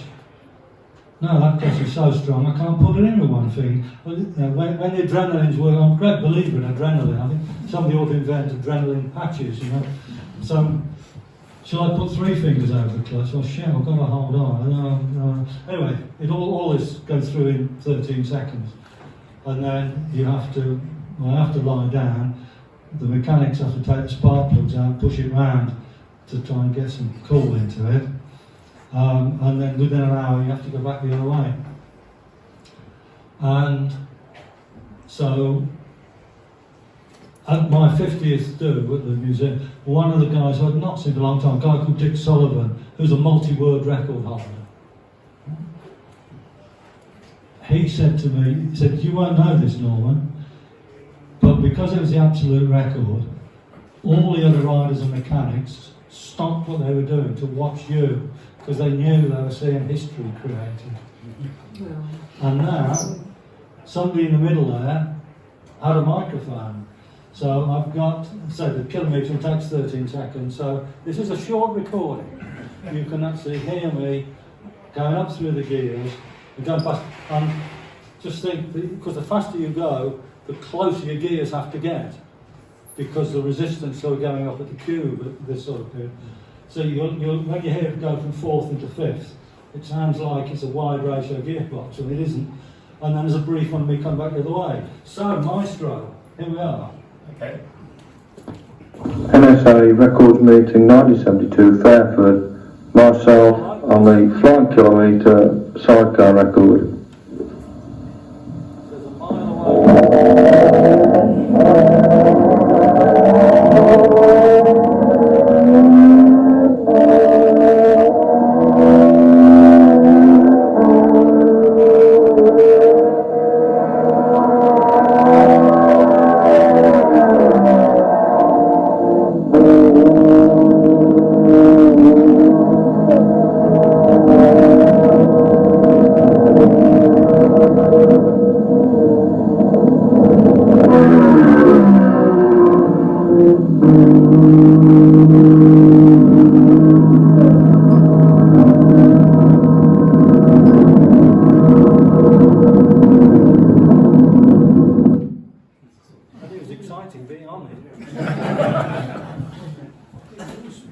No, that clutch is so strong, I can't put it in with one finger. Well, you know, when the adrenaline's working, I'm a great believer in adrenaline. I think somebody ought to invent adrenaline patches, you know. So, shall I put 3 fingers over the clutch? Oh shit, I've got to hold on. Anyway, it all this goes through in 13 seconds. And then you have to, I have to lie down. The mechanics have to take the spark plugs out, push it round to try and get some cool into it. And then within an hour you have to go back the other way. And so at my 50th do at the museum, one of the guys who I'd not seen for a long time, a guy called Dick Sullivan, who's a multi-word record holder, he said to me, he said, you won't know this, Norman, but because it was the absolute record, all the other riders and mechanics stopped what they were doing to watch you, because they knew they were seeing history created. And now, somebody in the middle there had a microphone. So I've got, so the kilometre takes 13 seconds, so this is a short recording. You can actually hear me going up through the gears and going past. And just think, because the faster you go, the closer your gears have to get, because the resistance sort of going up at the cube at this sort of period. So when you hear it go from 4th into 5th, it sounds like it's a wide ratio gearbox, and it isn't. And then there's a brief on me come back the other way. So, Maestro, here we are. Okay. NSA Records Meeting 1972, Fairford, myself on the flying kilometre sidecar record. There's a mile away.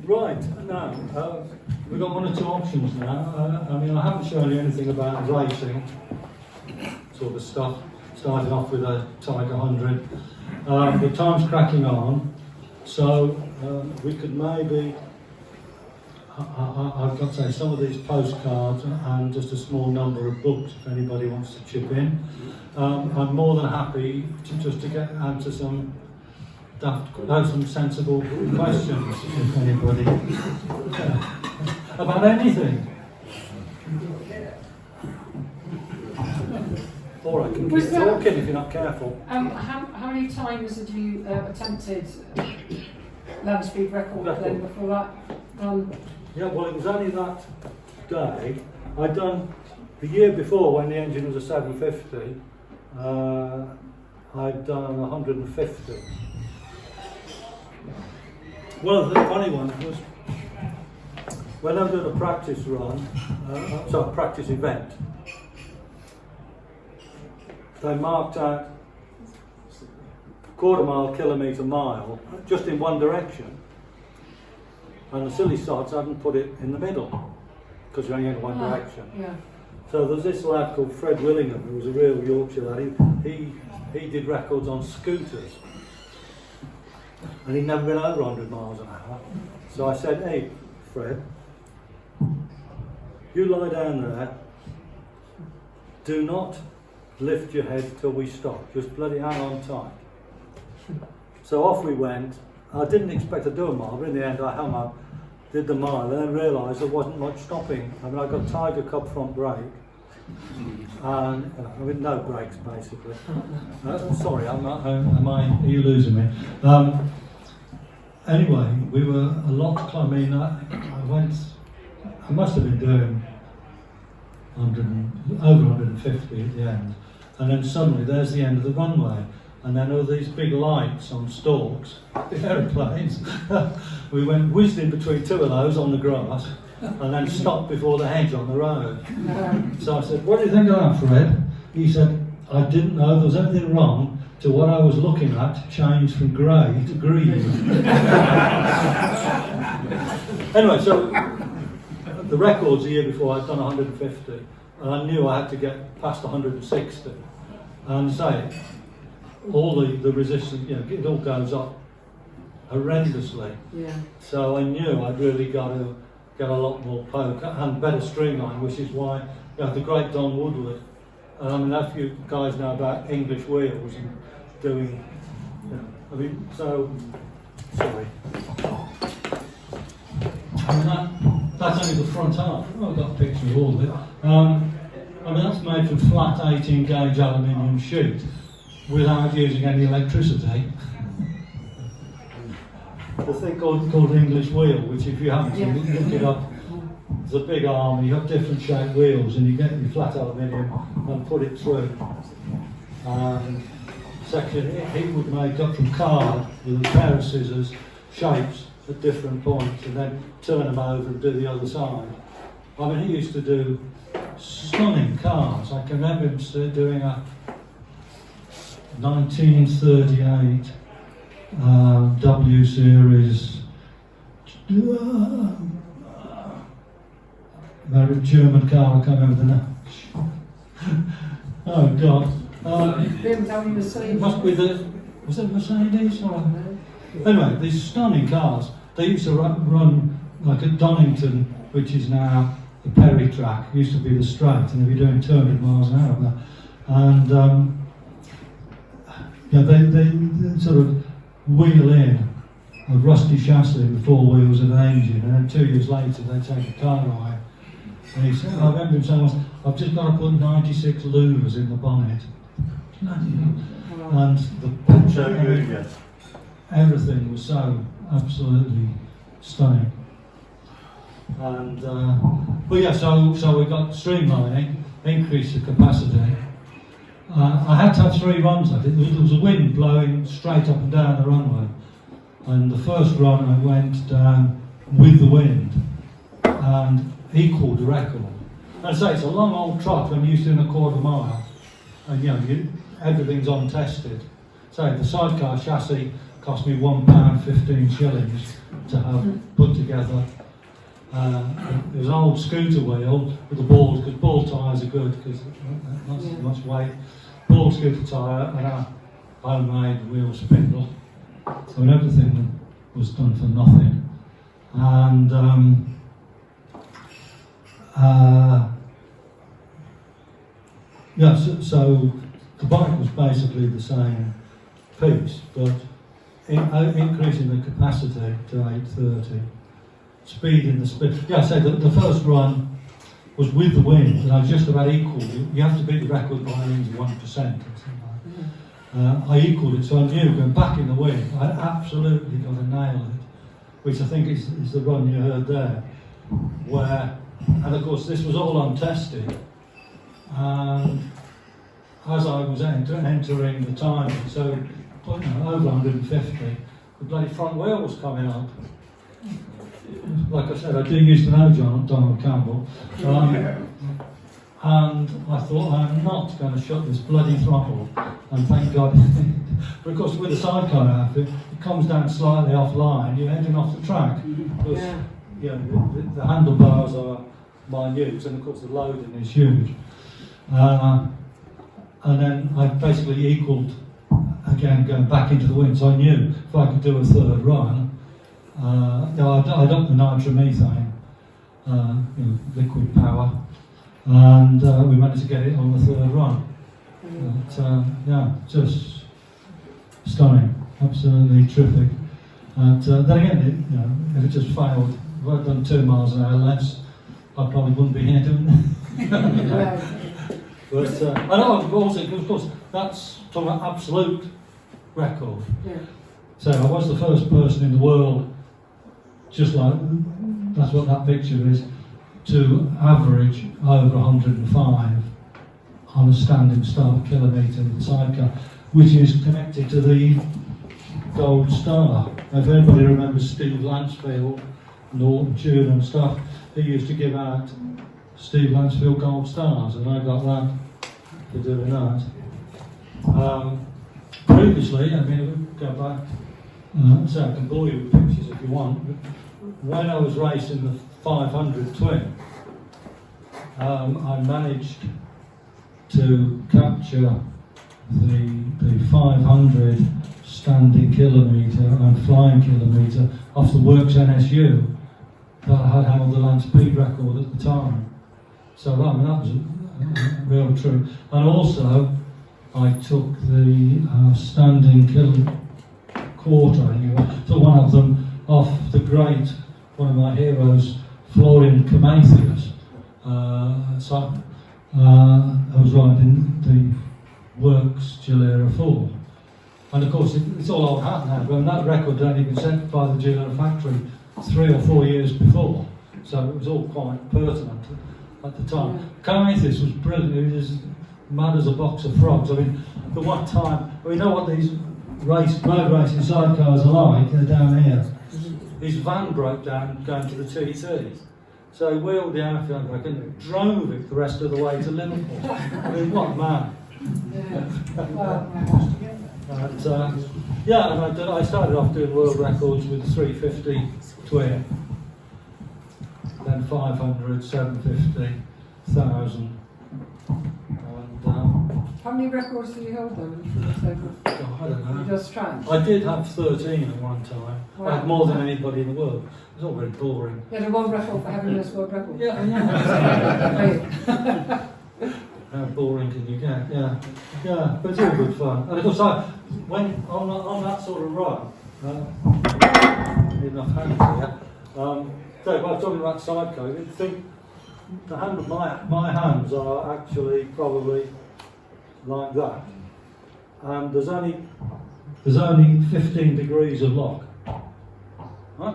Right, now, we've got one or two options now. I mean, I haven't shown you anything about racing, sort of stuff, starting off with a Tiger 100. The time's cracking on, so we could maybe, I've got to say, some of these postcards and just a small number of books if anybody wants to chip in. I'm more than happy to answer some some sensible questions if anybody about anything. Or I can keep talking if you're not careful. How many times had you attempted land speed record then before that? Yeah, well, it was only that day. I'd done the year before when the engine was a 750. I'd done 150. One of the funny ones was when I was doing a practice run, a practice event. They marked out quarter mile, kilometre, mile, just in one direction. And the silly sods hadn't put it in the middle, because you're only in one direction. Yeah. So there's this lad called Fred Willingham, who was a real Yorkshire lad. He did records on scooters. And he'd never been over 100 miles an hour. So I said, hey, Fred, you lie down there, do not lift your head till we stop, just bloody hang on tight. So off we went. I didn't expect to do a mile, but in the end I hung up, did the mile, and then realised there wasn't much stopping. I mean, I got Tiger Cup front brake, and no brakes basically. Sorry, are you losing me? Anyway, we were a lot. I mean, I must have been doing over 150 at the end, and then suddenly there's the end of the runway. And then all these big lights on stalks, the aeroplanes. We whizzed in between two of those on the grass and then stopped before the hedge on the road. So I said, what do you think of that, Fred? He said, I didn't know there was anything wrong till what I was looking at changed from grey to green. Anyway, so the records the year before I'd done 150 and I knew I had to get past 160 and say, all the resistance, it all goes up horrendously. Yeah. So I knew I'd really got to get a lot more poke and better streamline, which is why the great Don Woodward. I mean, a few guys know about English wheels and doing, sorry. I mean, that's only the front half. I've got a picture of all of it. I mean, that's made from flat 18 gauge aluminium sheet, without using any electricity. The thing called English wheel, which if you happen to look it up, it's a big arm, you have different shaped wheels and you get your flat aluminium and put it through. Section he would make up from card with a pair of scissors, shapes at different points and then turn them over and do the other side. I mean, he used to do stunning cars. I can remember him doing a 1938 W series German car, I can't remember the name. Oh God. BMW Mercedes. Must be was it Mercedes? Or? Anyway, these stunning cars, they used to run like at Donington, which is now the Perry track, used to be the straight, and they'd be doing 200 miles an hour. And they sort of wheel in a rusty chassis with four wheels and an engine, and then 2 years later they take a car ride. And he said, I remember him saying, I've just got to put 96 louvers in the bonnet. And the everything was so absolutely stunning. And so we got streamlining, increased the capacity. I had to have 3 runs at it. There was a wind blowing straight up and down the runway. And the first run I went down with the wind and equalled the record. And I say it's a long old trot when you're used to doing a quarter mile. And everything's untested. So the sidecar chassis cost me £1.15. to have put together. It was an old scooter wheel with the balls, because ball tyres are good because not so much weight. Ball scooter tyre and a homemade wheel spindle. So everything was done for nothing. And so the bike was basically the same piece, but increasing the capacity to 830. Speed in the speed. Yeah, I said that the first run was with the wind, and I just about equalled it. You have to beat the record by 1%. I equalled it, so I knew going back in the wind, I absolutely got to nail it, which I think is the run you heard there. And of course, this was all untested, and as I was entering the timing, so over 150, the bloody front wheel was coming up. Like I said, I do used to know Donald Campbell, and I thought, I'm not going to shut this bloody throttle, and thank God. But of course, with a sidecar outfit, it comes down slightly offline, you're heading off the track. Because, the handlebars are minute, and of course the loading is huge. And then I basically equalled, again, going back into the wind, so I knew if I could do a third run, I'd up the nitromethane, liquid power, and we managed to get it on the third run. But, just stunning, absolutely terrific. And then again, if it just failed, if I'd done 2 miles an hour less, I probably wouldn't be here doing it. But I know, also, of course, that's talking about absolute record. Yeah. So I was the first person in the world, just like, that's what that picture is, to average over 105 on a standing start kilometre with the sidecar, which is connected to the Gold Star. Now, if anybody remembers Steve Lansfield, Norton Tune and stuff, he used to give out Steve Lansfield Gold Stars, and I got that for doing that. Previously, I mean, go back, so I can bore you with pictures if you want, but when I was racing the 500 twin, I managed to capture the 500 standing kilometre and flying kilometre off the Works NSU that had held the land speed record at the time. So that was a real treat. And also, I took the standing quarter, so one of them off the great, one of my heroes, Florian Camathius. I was riding the Works Gilera 4. And of course, it's all old hat now, but that record had only been set by the Gilera factory 3 or 4 years before. So it was all quite pertinent at the time. Camathius was brilliant. He was mad as a box of frogs. I mean, the one time, we know what these road racing sidecars are like. They're down here. His van broke down going to the TT. So he wheeled the outfield back and drove it the rest of the way to Liverpool. I mean, what a man. And I started off doing world records with the 350 twin, then 500, 750, 1,000. How many records do you hold though? I don't know. You just tried? I did have 13 at one time. Wow. I had more than anybody in the world. It was all very boring. You had a world record for having this world record? Yeah. How boring can you get? Yeah, but it's all good fun. And of course, when on that sort of run, enough hands here. So if I was talking about sidecar, you think the hand of my hands are actually probably like that, and there's only 15 degrees of lock. Huh?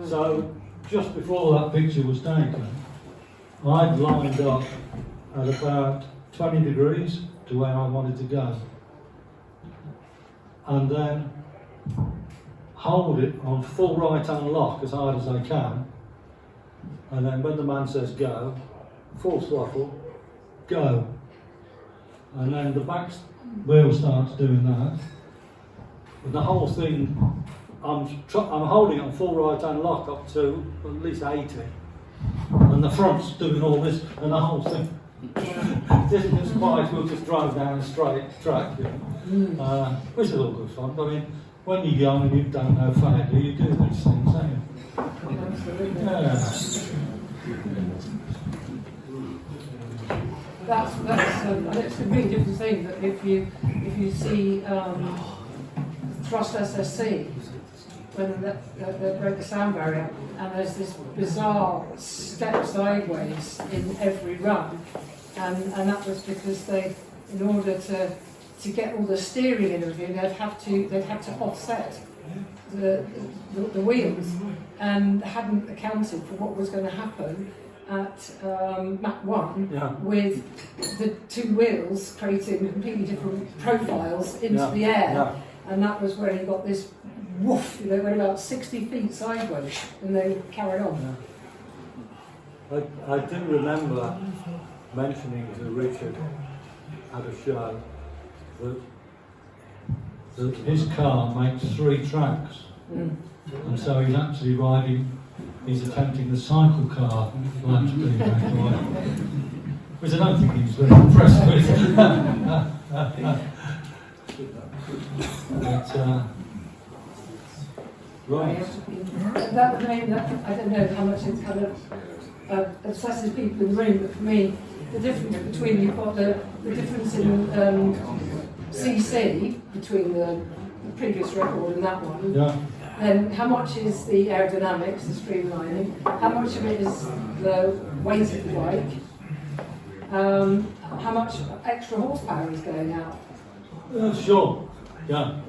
So just before that picture was taken, I'd lined up at about 20 degrees to where I wanted to go, and then hold it on full right-hand lock as hard as I can, and then when the man says go, full throttle, go. And then the back wheel starts doing that, and the whole thing I'm holding it on full right hand lock up to at least 80, and the front's doing all this, and the whole thing. This is quite, we'll just drive down a straight track, you know. Which is all good fun. I mean, when you're young and you don't know failure, you do these things, don't you? Yeah. It's a really different thing that if you see thrust SSC when they break the sound barrier, and there's this bizarre step sideways in every run, and that was because they, in order to get all the steering and everything, they'd have to offset the wheels, and hadn't accounted for what was going to happen at Mach 1 with the two wheels creating completely different profiles into the air, and that was where he got this woof, you know, went about 60 feet sideways, and they carried on. I do remember mentioning to Richard at a show that his car makes 3 tracks, and so he's actually he's attempting the cycle car land speed record, which I don't think he was very impressed with. But, right. That would mean that, I don't know how much it kind of obsesses people in the room, but for me, the difference between, you've got the difference in CC between the previous record and that one. Yeah. Then how much is the aerodynamics, the streamlining? How much of it is the weight of the bike? How much extra horsepower is going out? Sure, yeah.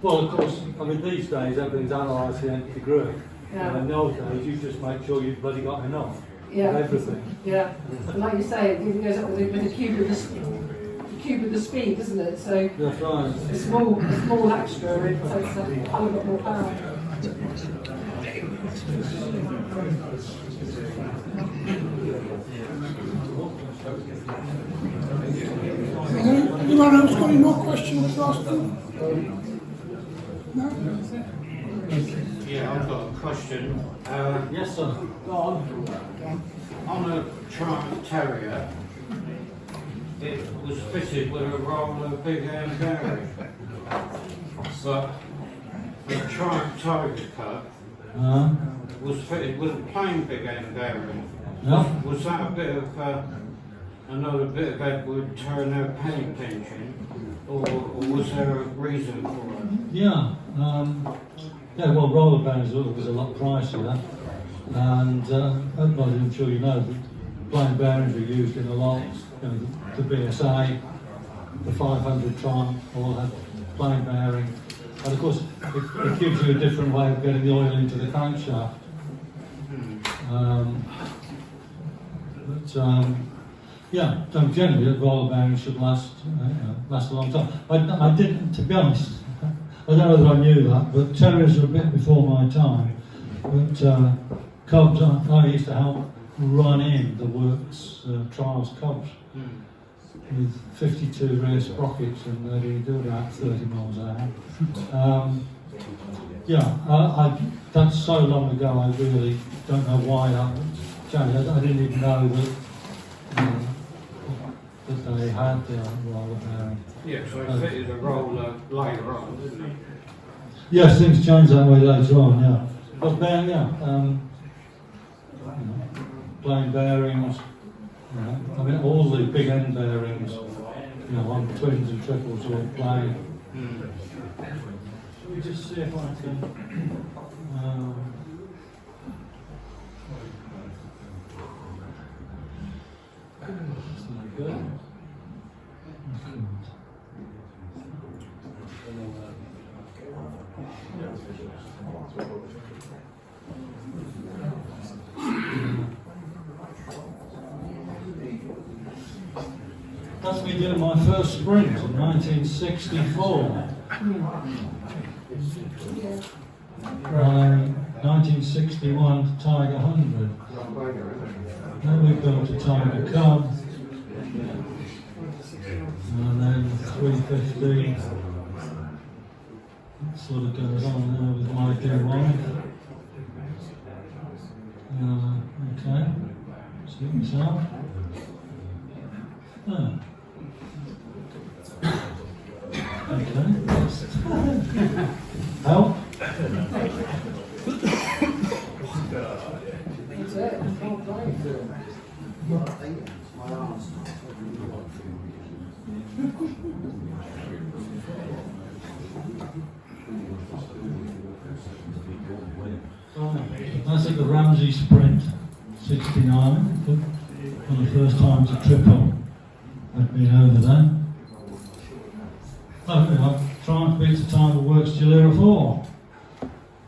Well, of course, I mean, these days everything's analysed to the nth degree. Yeah. In the old days, you just make sure you've bloody got enough of Yeah. everything. Yeah. And like you say, it goes up with the cube of the speed, isn't it? So That's right. a small extra, it takes a hell of a lot more power. Anyone else got any more questions to ask them? No? Yeah, I've got a question. Yes, sir. Go on. On a Triumph Terrier, it was fitted with a roller big end bearing, but the Triumph Tiger Cup was fitted with a plain big end bearing. Yeah. Was that a bit of another bit of Edward Turner penny pinching, or was there a reason for it? Yeah. Yeah, well, roller bearings was a lot pricier, and I'm sure you know, but plain bearings are used in a lot. You know, the BSA, the 500 Triumph all have plain bearing, and of course it gives you a different way of getting the oil into the crankshaft. Yeah, so generally a roller bearing should last a long time. I didn't, to be honest. I don't know whether I knew that, but terriers are a bit before my time. But cubs, I used to help run in the works trials cubs with 52 rear sprockets, and they do about 30 miles an hour. Yeah, that's so long ago. I really don't know why that changed. I didn't even know that. That they had the roller bearing. Yeah, so it fitted a roller later on, didn't it? Yes, things change that way later on, yeah. But bearing, yeah, plain bearings, I mean, all the big end bearings, on twins and triples are all plain. Let me just see if I can. That's not good. That's me doing my first sprint in 1964. 1961 Tiger 100. Then we built a Tiger Cub. And then 350. Let's sort of goes on there with my dear wife. Okay, suit yourself. Okay. Help? That's it. Well played. That's at the Ramsey Sprint 69. One of the first times a triple I've been over there. Oh, yeah, Triumph beats the time of works Julia 4.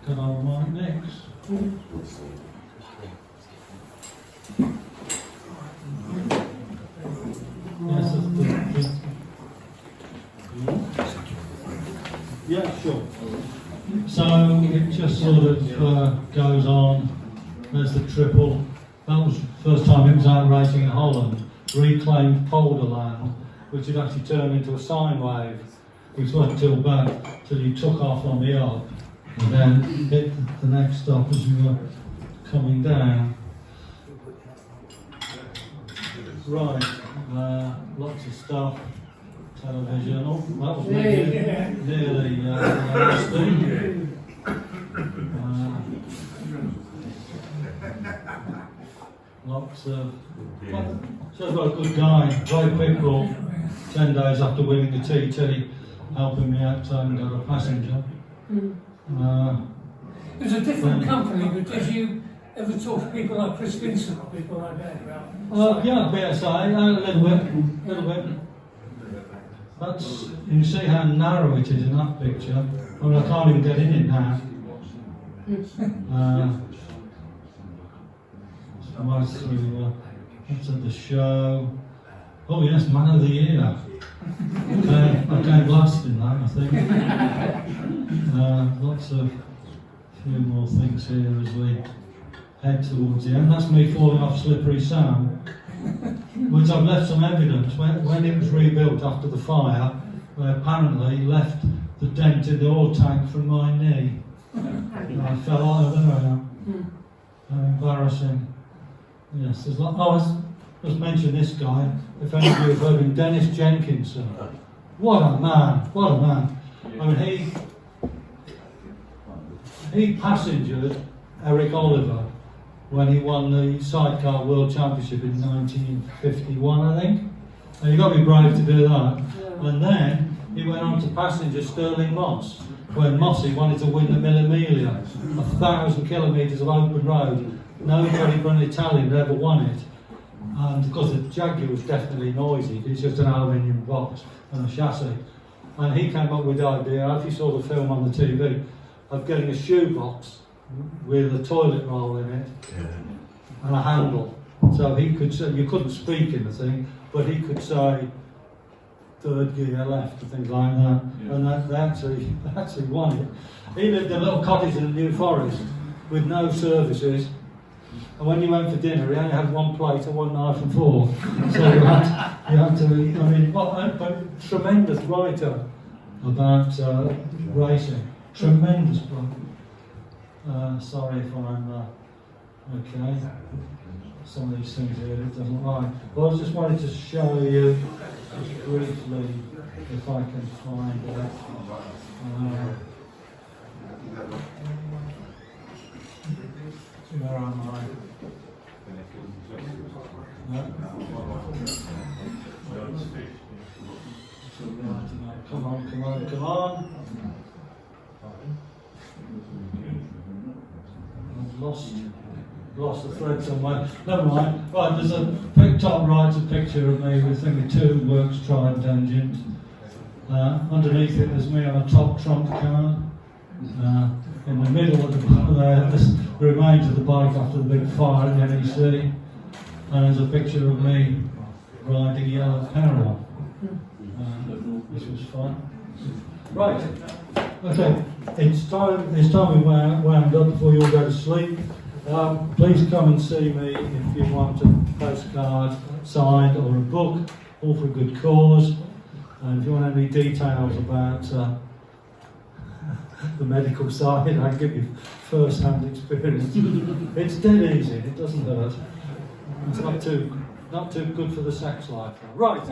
Good old Mike Nix. Yes, yeah, sure. So it just sort of goes on. There's the triple. That was the first time it was out racing in Holland. Reclaimed polder land, which had actually turned into a sine wave, which wasn't till you took off on the up, and then hit the next stop as you were coming down. Right, lots of stuff. Television. Oh, that was nearly last thing. Lots of. So I've got a good guy, Ray Pickrell, 10 days after winning the TT, helping me out so I can get a passenger. It was a different company, but did you ever talk to people like Chris Vincent or people like that about? Yeah, BSI, a little bit. That's, you see how narrow it is in that picture. I mean, I can't even get in it now. That's at the show. Oh yes, Man of the Year. I came last in that, I think. Lots of few more things here as we head towards the end. That's me falling off Slippery Sam, which I've left some evidence. When it was rebuilt after the fire, they apparently left the dent in the oil tank from my knee. And I fell out of there. Embarrassing. Yes, there's like, let's mention this guy. If any of you have heard of him, Dennis Jenkinson. What a man! What a man! I mean, he passengered Eric Oliver when he won the Sidecar World Championship in 1951, I think. And you've got to be brave to do that. Yeah. And then he went on to passenger Sterling Moss when Mossy wanted to win the Mille Miglia, 1,000 kilometres of open road. Nobody but an Italian had ever won it. And because the Jaguar was definitely noisy, it's just an aluminium box and a chassis. And he came up with the idea, if you saw the film on the TV, of getting a shoebox with a toilet roll in it and a handle. So he could say, you couldn't speak in the thing, but he could say third gear left and things like that. Yeah. And they actually won it. He lived in a little cottage in the New Forest with no services. And when you went for dinner, he only had one plate and one knife and fork. So you had to eat. I mean, but tremendous writer about racing. Tremendous bloke. Sorry if I'm okay. Some of these things here it doesn't like. Well, I just wanted to show you just briefly if I can find it. Where am I? Come on. I've lost the thread somewhere. Never mind. Right, there's a top right's a picture of me with two Works Triumph engines. Underneath it there's me on a top trump card. In the middle of the remains of the bike after the big fire at the NEC. And there's a picture of me riding Yellow Peril, which was fun. Right, okay, it's time we wound up before you all go to sleep. Please come and see me if you want a postcard signed or a book, all for a good cause. And if you want any details about the medical side. I give you first-hand experience. It's dead easy. It doesn't hurt. It's not too good for the sex life. Right.